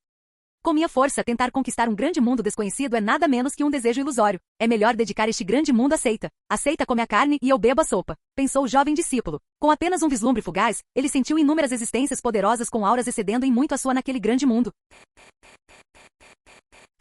Com minha força, tentar conquistar um grande mundo desconhecido é nada menos que um desejo ilusório. É melhor dedicar este grande mundo à seita. A seita come a carne e eu bebo a sopa, pensou o jovem discípulo. Com apenas um vislumbre fugaz, ele sentiu inúmeras existências poderosas com auras excedendo em muito a sua naquele grande mundo.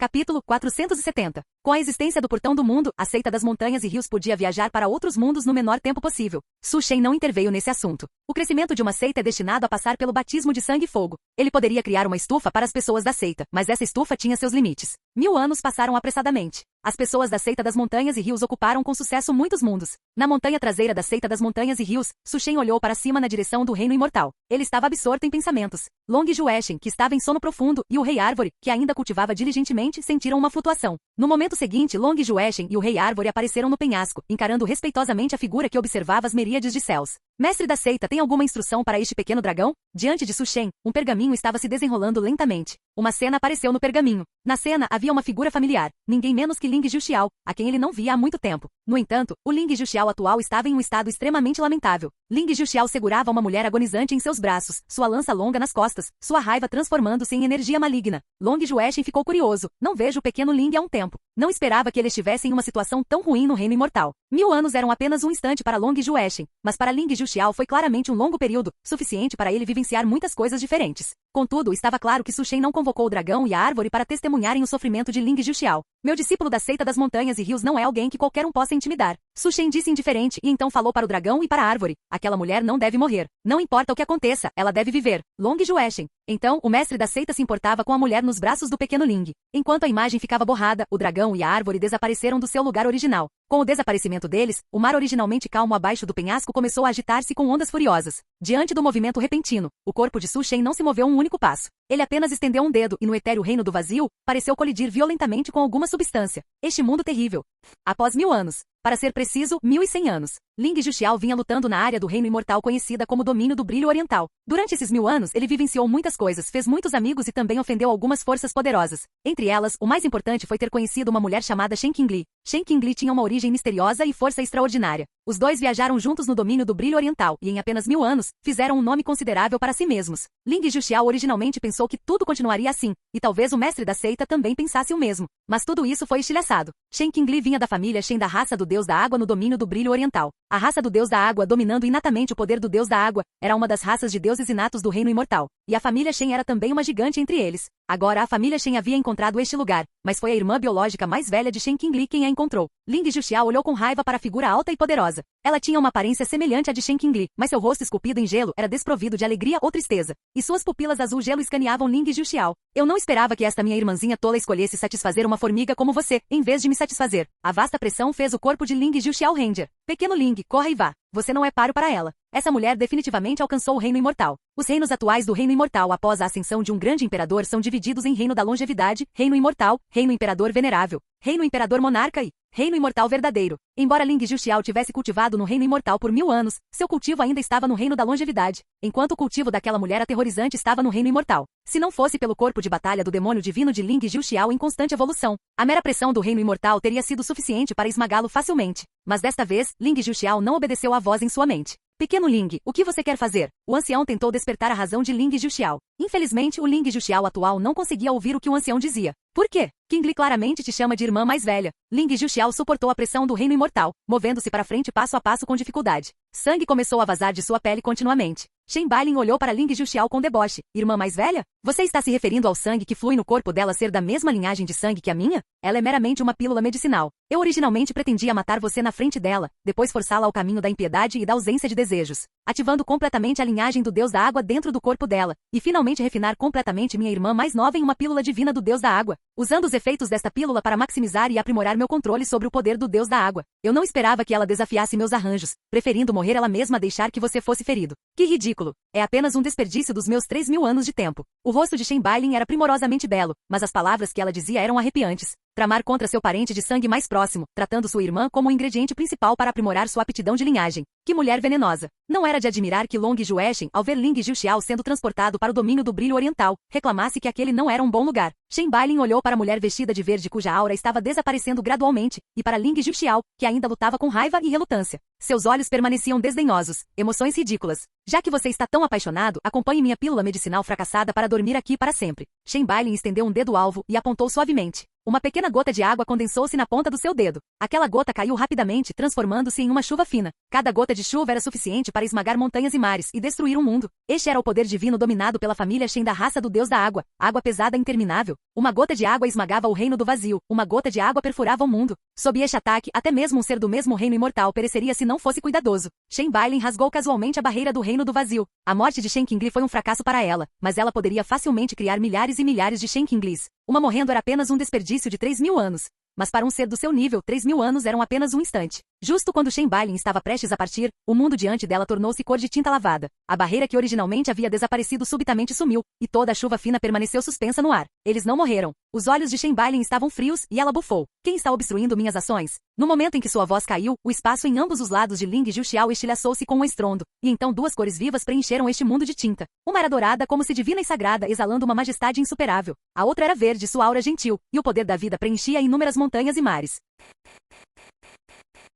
Capítulo 470. Com a existência do portão do mundo, a seita das montanhas e rios podia viajar para outros mundos no menor tempo possível. Su Shen não interveio nesse assunto. O crescimento de uma seita é destinado a passar pelo batismo de sangue e fogo. Ele poderia criar uma estufa para as pessoas da seita, mas essa estufa tinha seus limites. 1000 anos passaram apressadamente. As pessoas da seita das montanhas e rios ocuparam com sucesso muitos mundos. Na montanha traseira da seita das montanhas e rios, Su Shen olhou para cima na direção do reino imortal. Ele estava absorto em pensamentos. Long Jueshen, que estava em sono profundo, e o Rei Árvore, que ainda cultivava diligentemente, sentiram uma flutuação. No momento seguinte, Long Jueshen e o Rei Árvore apareceram no penhasco, encarando respeitosamente a figura que observava as miríades de céus. Mestre da seita, tem alguma instrução para este pequeno dragão? Diante de Su Shen, um pergaminho estava se desenrolando lentamente. Uma cena apareceu no pergaminho. Na cena, havia uma figura familiar, ninguém menos que Ling Juxiao, a quem ele não via há muito tempo. No entanto, o Ling Juxiao atual estava em um estado extremamente lamentável. Ling Juxiao segurava uma mulher agonizante em seus braços, sua lança longa nas costas, sua raiva transformando-se em energia maligna. Long Jueshen ficou curioso. Não vejo o pequeno Ling há um tempo. Não esperava que ele estivesse em uma situação tão ruim no reino imortal. 1000 anos eram apenas um instante para Long Jueshen, mas para Ling Juxiao foi claramente um longo período, suficiente para ele vivenciar muitas coisas diferentes. Contudo, estava claro que Su Shen não convocou o dragão e a árvore para testemunharem o sofrimento de Ling Juxiao. Meu discípulo da seita das montanhas e rios não é alguém que qualquer um possa intimidar. Su Shen disse indiferente e então falou para o dragão e para a árvore. Aquela mulher não deve morrer. Não importa o que aconteça, ela deve viver. Long Jueshen. Então, o mestre da seita se importava com a mulher nos braços do pequeno Ling. Enquanto a imagem ficava borrada, o dragão e a árvore desapareceram do seu lugar original. Com o desaparecimento deles, o mar originalmente calmo abaixo do penhasco começou a agitar-se com ondas furiosas. Diante do movimento repentino, o corpo de Su Shen não se moveu um único passo. Ele apenas estendeu um dedo e no etéreo reino do vazio, pareceu colidir violentamente com alguma substância. Este mundo terrível. Após 1000 anos. Para ser preciso, 1100 anos. Ling Juxiao vinha lutando na área do reino imortal conhecida como domínio do brilho oriental. Durante esses 1000 anos, ele vivenciou muitas coisas, fez muitos amigos e também ofendeu algumas forças poderosas. Entre elas, o mais importante foi ter conhecido uma mulher chamada Shen Qingli. Shen Qingli tinha uma origem misteriosa e força extraordinária. Os dois viajaram juntos no domínio do brilho oriental e em apenas 1000 anos, fizeram um nome considerável para si mesmos. Ling Juxiao originalmente pensou que tudo continuaria assim, e talvez o mestre da seita também pensasse o mesmo. Mas tudo isso foi estilhaçado. Shen Qingli vinha da família Shen da raça do deus da água no domínio do brilho oriental. A raça do deus da água, dominando inatamente o poder do deus da água, era uma das raças de deuses inatos do reino imortal. E a família Shen era também uma gigante entre eles. Agora a família Shen havia encontrado este lugar, mas foi a irmã biológica mais velha de Shen Qingli quem a encontrou. Ling Juxiao olhou com raiva para a figura alta e poderosa. Ela tinha uma aparência semelhante à de Shen Qingli, mas seu rosto esculpido em gelo era desprovido de alegria ou tristeza, e suas pupilas azul gelo escaneavam Ling Juxiao. Eu não esperava que esta minha irmãzinha tola escolhesse satisfazer uma formiga como você, em vez de me satisfazer. A vasta pressão fez o corpo de Ling Juxiao ranger. Pequeno Ling, corra e vá. Você não é páreo para ela. Essa mulher definitivamente alcançou o reino imortal. Os reinos atuais do reino imortal após a ascensão de um grande imperador são divididos em reino da longevidade, reino imortal, reino imperador venerável, reino imperador monarca e reino imortal verdadeiro. Embora Ling Juxiao tivesse cultivado no reino imortal por 1000 anos, seu cultivo ainda estava no reino da longevidade, enquanto o cultivo daquela mulher aterrorizante estava no reino imortal. Se não fosse pelo corpo de batalha do demônio divino de Ling Juxiao em constante evolução, a mera pressão do reino imortal teria sido suficiente para esmagá-lo facilmente. Mas desta vez, Ling Juxiao não obedeceu à voz em sua mente. Pequeno Ling, o que você quer fazer? O ancião tentou despertar a razão de Ling Juxiao. Infelizmente, o Ling Juxiao atual não conseguia ouvir o que o ancião dizia. Por quê? Qingli claramente te chama de irmã mais velha. Ling Juxiao suportou a pressão do reino imortal, movendo-se para frente passo a passo com dificuldade. Sangue começou a vazar de sua pele continuamente. Shen Bailin olhou para Ling Juxiao com deboche. Irmã mais velha? Você está se referindo ao sangue que flui no corpo dela ser da mesma linhagem de sangue que a minha? Ela é meramente uma pílula medicinal. Eu originalmente pretendia matar você na frente dela, depois forçá-la ao caminho da impiedade e da ausência de desejos, ativando completamente a linhagem do deus da água dentro do corpo dela, e finalmente refinar completamente minha irmã mais nova em uma pílula divina do deus da água, usando os efeitos desta pílula para maximizar e aprimorar meu controle sobre o poder do deus da água. Eu não esperava que ela desafiasse meus arranjos, preferindo morrer ela mesma a deixar que você fosse ferido. Que ridículo! É apenas um desperdício dos meus 3000 anos de tempo. O rosto de Shen Bailin era primorosamente belo, mas as palavras que ela dizia eram arrepiantes. Tramar contra seu parente de sangue mais próximo, tratando sua irmã como o ingrediente principal para aprimorar sua aptidão de linhagem. Que Que mulher venenosa! Não era de admirar que Long Juechen, ao ver Ling Jiuxiao sendo transportado para o domínio do brilho oriental, reclamasse que aquele não era um bom lugar. Shen Bailin olhou para a mulher vestida de verde cuja aura estava desaparecendo gradualmente, e para Ling Jiuxiao, que ainda lutava com raiva e relutância. Seus olhos permaneciam desdenhosos, emoções ridículas. Já que você está tão apaixonado, acompanhe minha pílula medicinal fracassada para dormir aqui para sempre. Shen Bailin estendeu um dedo alvo e apontou suavemente. Uma pequena gota de água condensou-se na ponta do seu dedo. Aquela gota caiu rapidamente, transformando-se em uma chuva fina. Cada gota de chuva era suficiente para esmagar montanhas e mares e destruir um mundo. Este era o poder divino dominado pela família Shen da raça do deus da água. Água pesada e interminável. Uma gota de água esmagava o reino do vazio. Uma gota de água perfurava o mundo. Sob este ataque, até mesmo um ser do mesmo reino imortal pereceria se não fosse cuidadoso. Shen Bailin rasgou casualmente a barreira do reino do vazio. A morte de Shen Qingli foi um fracasso para ela, mas ela poderia facilmente criar milhares e milhares de Shen Qinglis. Uma morrendo era apenas um desperdício de 3.000 anos. Mas para um ser do seu nível, 3.000 anos eram apenas um instante. Justo quando Shen Bailin estava prestes a partir, o mundo diante dela tornou-se cor de tinta lavada. A barreira que originalmente havia desaparecido subitamente sumiu, e toda a chuva fina permaneceu suspensa no ar. Eles não morreram. Os olhos de Shen Bailin estavam frios, e ela bufou. Quem está obstruindo minhas ações? No momento em que sua voz caiu, o espaço em ambos os lados de Ling Jiuxiao estilhaçou-se com um estrondo, e então duas cores vivas preencheram este mundo de tinta. Uma era dourada como se divina e sagrada, exalando uma majestade insuperável. A outra era verde, sua aura gentil, e o poder da vida preenchia inúmeras montanhas e mares.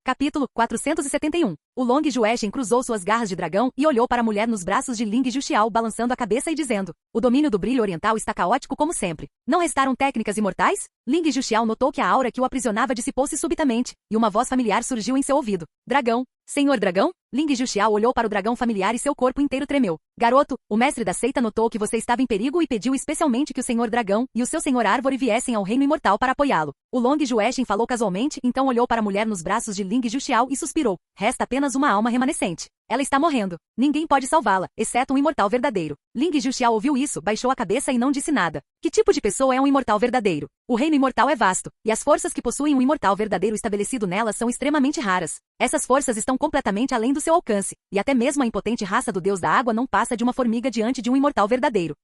Capítulo 471. O Long Juechen cruzou suas garras de dragão e olhou para a mulher nos braços de Ling Jiuxiao balançando a cabeça e dizendo: o domínio do brilho oriental está caótico como sempre. Não restaram técnicas imortais? Ling Jiuxiao notou que a aura que o aprisionava dissipou-se subitamente, e uma voz familiar surgiu em seu ouvido. Dragão. Senhor Dragão? Ling Jiuxiao olhou para o dragão familiar e seu corpo inteiro tremeu. Garoto, o mestre da seita notou que você estava em perigo e pediu especialmente que o Senhor Dragão e o seu Senhor Árvore viessem ao reino imortal para apoiá-lo. O Long Juechen falou casualmente, então olhou para a mulher nos braços de Ling Jiuxiao e suspirou. Resta apenas uma alma remanescente. Ela está morrendo. Ninguém pode salvá-la, exceto um imortal verdadeiro. Ling Jiuxiao ouviu isso, baixou a cabeça e não disse nada. Que tipo de pessoa é um imortal verdadeiro? O reino imortal é vasto, e as forças que possuem um imortal verdadeiro estabelecido nela são extremamente raras. Essas forças estão completamente além do seu alcance, e até mesmo a impotente raça do deus da água não passa de uma formiga diante de um imortal verdadeiro.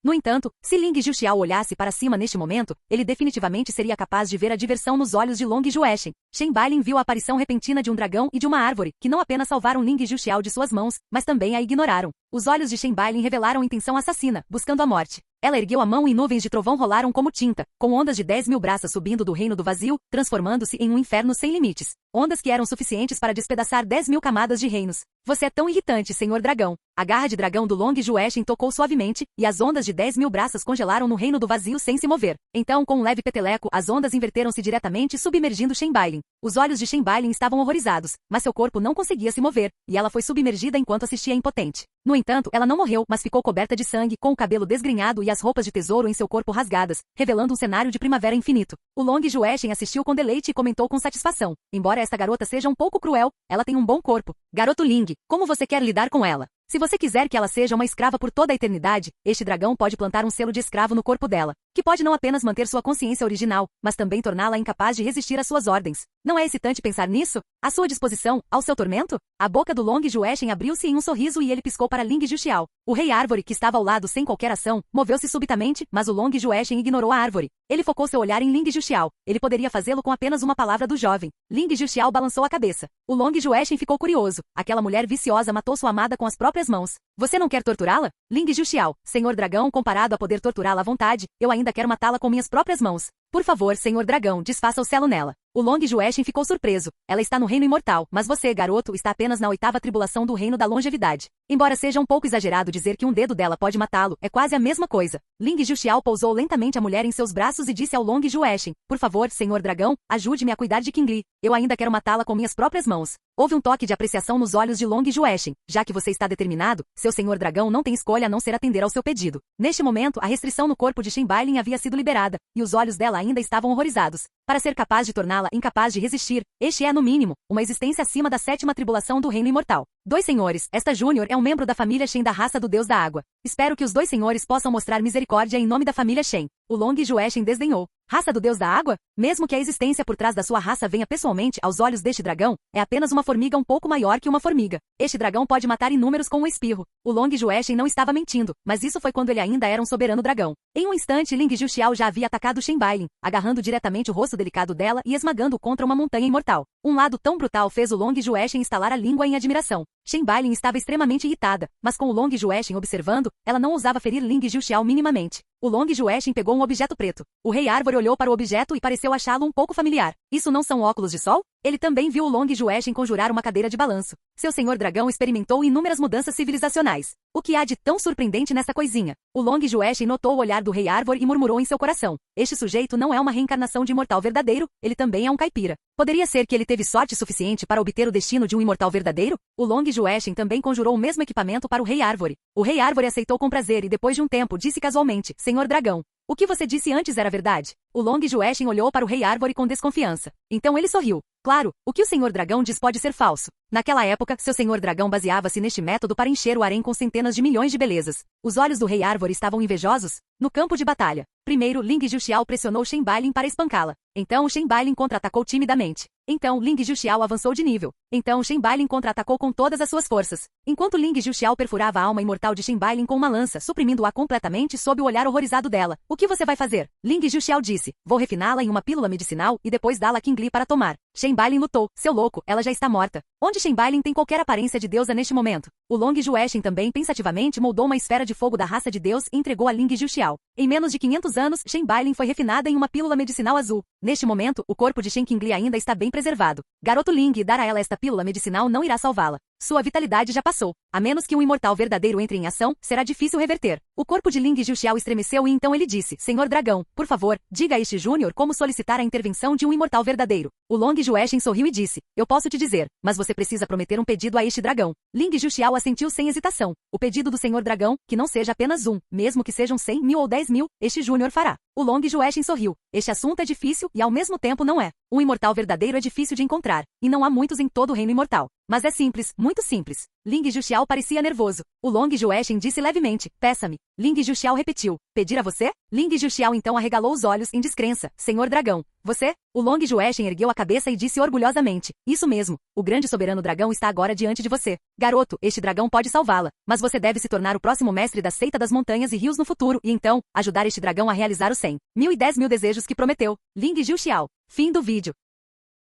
No entanto, se Ling Jiuxiao olhasse para cima neste momento, ele definitivamente seria capaz de ver a diversão nos olhos de Long Juechen. Shen Bailin viu a aparição repentina de um dragão e de uma árvore, que não apenas salvaram Ling Jiuxiao de suas mãos, mas também a ignoraram. Os olhos de Shen Bailin revelaram intenção assassina, buscando a morte. Ela ergueu a mão e nuvens de trovão rolaram como tinta, com ondas de 10.000 braças subindo do reino do vazio, transformando-se em um inferno sem limites. Ondas que eram suficientes para despedaçar 10.000 camadas de reinos. Você é tão irritante, Senhor Dragão. A garra de dragão do Long Juechen tocou suavemente, e as ondas de 10.000 braças congelaram no reino do vazio sem se mover. Então, com um leve peteleco, as ondas inverteram-se diretamente submergindo Shen Bailin. Os olhos de Shen Bailin estavam horrorizados, mas seu corpo não conseguia se mover, e ela foi submergida enquanto assistia impotente. No entanto, ela não morreu, mas ficou coberta de sangue, com o cabelo desgrenhado e as roupas de tesouro em seu corpo rasgadas, revelando um cenário de primavera infinito. O Long Juechen assistiu com deleite e comentou com satisfação. Embora esta garota seja um pouco cruel, ela tem um bom corpo. Garoto Ling, como você quer lidar com ela? Se você quiser que ela seja uma escrava por toda a eternidade, este dragão pode plantar um selo de escravo no corpo dela, que pode não apenas manter sua consciência original, mas também torná-la incapaz de resistir às suas ordens. Não é excitante pensar nisso? À sua disposição, ao seu tormento? A boca do Long Juechen abriu-se em um sorriso e ele piscou para Ling Jiuxiao. O rei árvore, que estava ao lado sem qualquer ação, moveu-se subitamente, mas o Long Juechen ignorou a árvore. Ele focou seu olhar em Ling Jiuxiao. Ele poderia fazê-lo com apenas uma palavra do jovem. Ling Jiuxiao balançou a cabeça. O Long Juechen ficou curioso. Aquela mulher viciosa matou sua amada com as próprias mãos. Você não quer torturá-la? Ling Jiuxiao, Senhor Dragão, comparado a poder torturá-la à vontade, eu ainda quero matá-la com minhas próprias mãos. Por favor, Senhor Dragão, desfaça o selo nela. O Long Juechen ficou surpreso. Ela está no reino imortal, mas você, garoto, está apenas na 8ª tribulação do reino da longevidade. Embora seja um pouco exagerado dizer que um dedo dela pode matá-lo, é quase a mesma coisa. Ling Jiuxiao pousou lentamente a mulher em seus braços e disse ao Long Juechen: por favor, Senhor Dragão, ajude-me a cuidar de Qingli. Eu ainda quero matá-la com minhas próprias mãos. Houve um toque de apreciação nos olhos de Long Juechen. Já que você está determinado, seu Senhor Dragão não tem escolha a não ser atender ao seu pedido. Neste momento, a restrição no corpo de Shen Bailin havia sido liberada, e os olhos dela ainda estavam horrorizados. Para ser capaz de torná-la incapaz de resistir, este é, no mínimo, uma existência acima da 7ª tribulação do reino imortal. 2 senhores, esta Júnior é um membro da família Shen da raça do deus da água. Espero que os 2 senhores possam mostrar misericórdia em nome da família Shen. O Long Juechen desdenhou. Raça do deus da água? Mesmo que a existência por trás da sua raça venha pessoalmente aos olhos deste dragão, é apenas uma formiga um pouco maior que uma formiga. Este dragão pode matar inúmeros com um espirro. O Long Jueshen não estava mentindo, mas isso foi quando ele ainda era um soberano dragão. Em um instante, Ling Juxiao já havia atacado Shen Bailin, agarrando diretamente o rosto delicado dela e esmagando-o contra uma montanha imortal. Um lado tão brutal fez o Long Jueshen estalar a língua em admiração. Shen Bailin estava extremamente irritada, mas com o Long Jueshen observando, ela não ousava ferir Ling Juxiao minimamente. O Long Jueshen pegou um objeto preto. O Rei Árvore olhou para o objeto e pareceu achá-lo um pouco familiar. Isso não são óculos de sol? Ele também viu o Long Jueshen conjurar uma cadeira de balanço. Seu senhor dragão experimentou inúmeras mudanças civilizacionais. O que há de tão surpreendente nessa coisinha? O Long Jueshen notou o olhar do Rei Árvore e murmurou em seu coração. Este sujeito não é uma reencarnação de imortal verdadeiro, ele também é um caipira. Poderia ser que ele teve sorte suficiente para obter o destino de um imortal verdadeiro? O Long Jueshen também conjurou o mesmo equipamento para o Rei Árvore. O Rei Árvore aceitou com prazer e depois de um tempo disse casualmente, Senhor Dragão, o que você disse antes era verdade? O Long Jueshen olhou para o Rei Árvore com desconfiança. Então ele sorriu. Claro, o que o Senhor Dragão diz pode ser falso. Naquela época, seu Senhor Dragão baseava-se neste método para encher o harém com centenas de milhões de belezas. Os olhos do Rei Árvore estavam invejosos? No campo de batalha. Primeiro, Ling Juxiao pressionou Shen Bailin para espancá-la. Então Shen Bailin contra-atacou timidamente. Então Ling Juxiao avançou de nível. Então Shen Bailin contra-atacou com todas as suas forças. Enquanto Ling Juxiao perfurava a alma imortal de Shen Bailin com uma lança, suprimindo-a completamente sob o olhar horrorizado dela. O que você vai fazer? Ling Juxiao disse. Vou refiná-la em uma pílula medicinal e depois dá-la a King Li para tomar. Shen Bailin lutou. Seu louco, ela já está morta. Onde Shen Bailin tem qualquer aparência de deusa neste momento? O Long Jueshen também pensativamente moldou uma esfera de fogo da raça de Deus e entregou a Ling Juxiao. Em menos de 500 anos, Shen Bailin foi refinada em uma pílula medicinal azul. Neste momento, o corpo de Shen Qingli ainda está bem preservado. Garoto Ling, dar a ela esta pílula medicinal não irá salvá-la. Sua vitalidade já passou. A menos que um imortal verdadeiro entre em ação, será difícil reverter. O corpo de Ling Juxiao estremeceu e então ele disse, Senhor Dragão, por favor, diga a este Júnior como solicitar a intervenção de um imortal verdadeiro. O Long Jueshen sorriu e disse, eu posso te dizer, mas você precisa prometer um pedido a este dragão. Ling Juxiao assentiu sem hesitação. O pedido do Senhor Dragão, que não seja apenas um, mesmo que sejam 100 mil ou 10 mil, este Júnior fará. O Long Jueshen sorriu. Este assunto é difícil e ao mesmo tempo não é. Um imortal verdadeiro é difícil de encontrar, e não há muitos em todo o reino imortal. Mas é simples, muito simples. Ling Juxiao parecia nervoso. O Long Jueshen disse levemente, peça-me. Ling Juxiao repetiu, pedir a você? Ling Juxiao então arregalou os olhos em descrença. Senhor Dragão, você? O Long Jueshen ergueu a cabeça e disse orgulhosamente, isso mesmo, o grande soberano dragão está agora diante de você. Garoto, este dragão pode salvá-la, mas você deve se tornar o próximo mestre da seita das montanhas e rios no futuro e então, ajudar este dragão a realizar os 100, 1000 e 10 mil desejos que prometeu. Ling Juxiao. Fim do vídeo.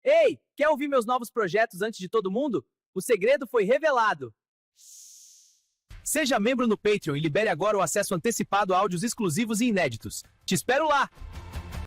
Ei, quer ouvir meus novos projetos antes de todo mundo? O segredo foi revelado. Seja membro no Patreon e libere agora o acesso antecipado a áudios exclusivos e inéditos. Te espero lá!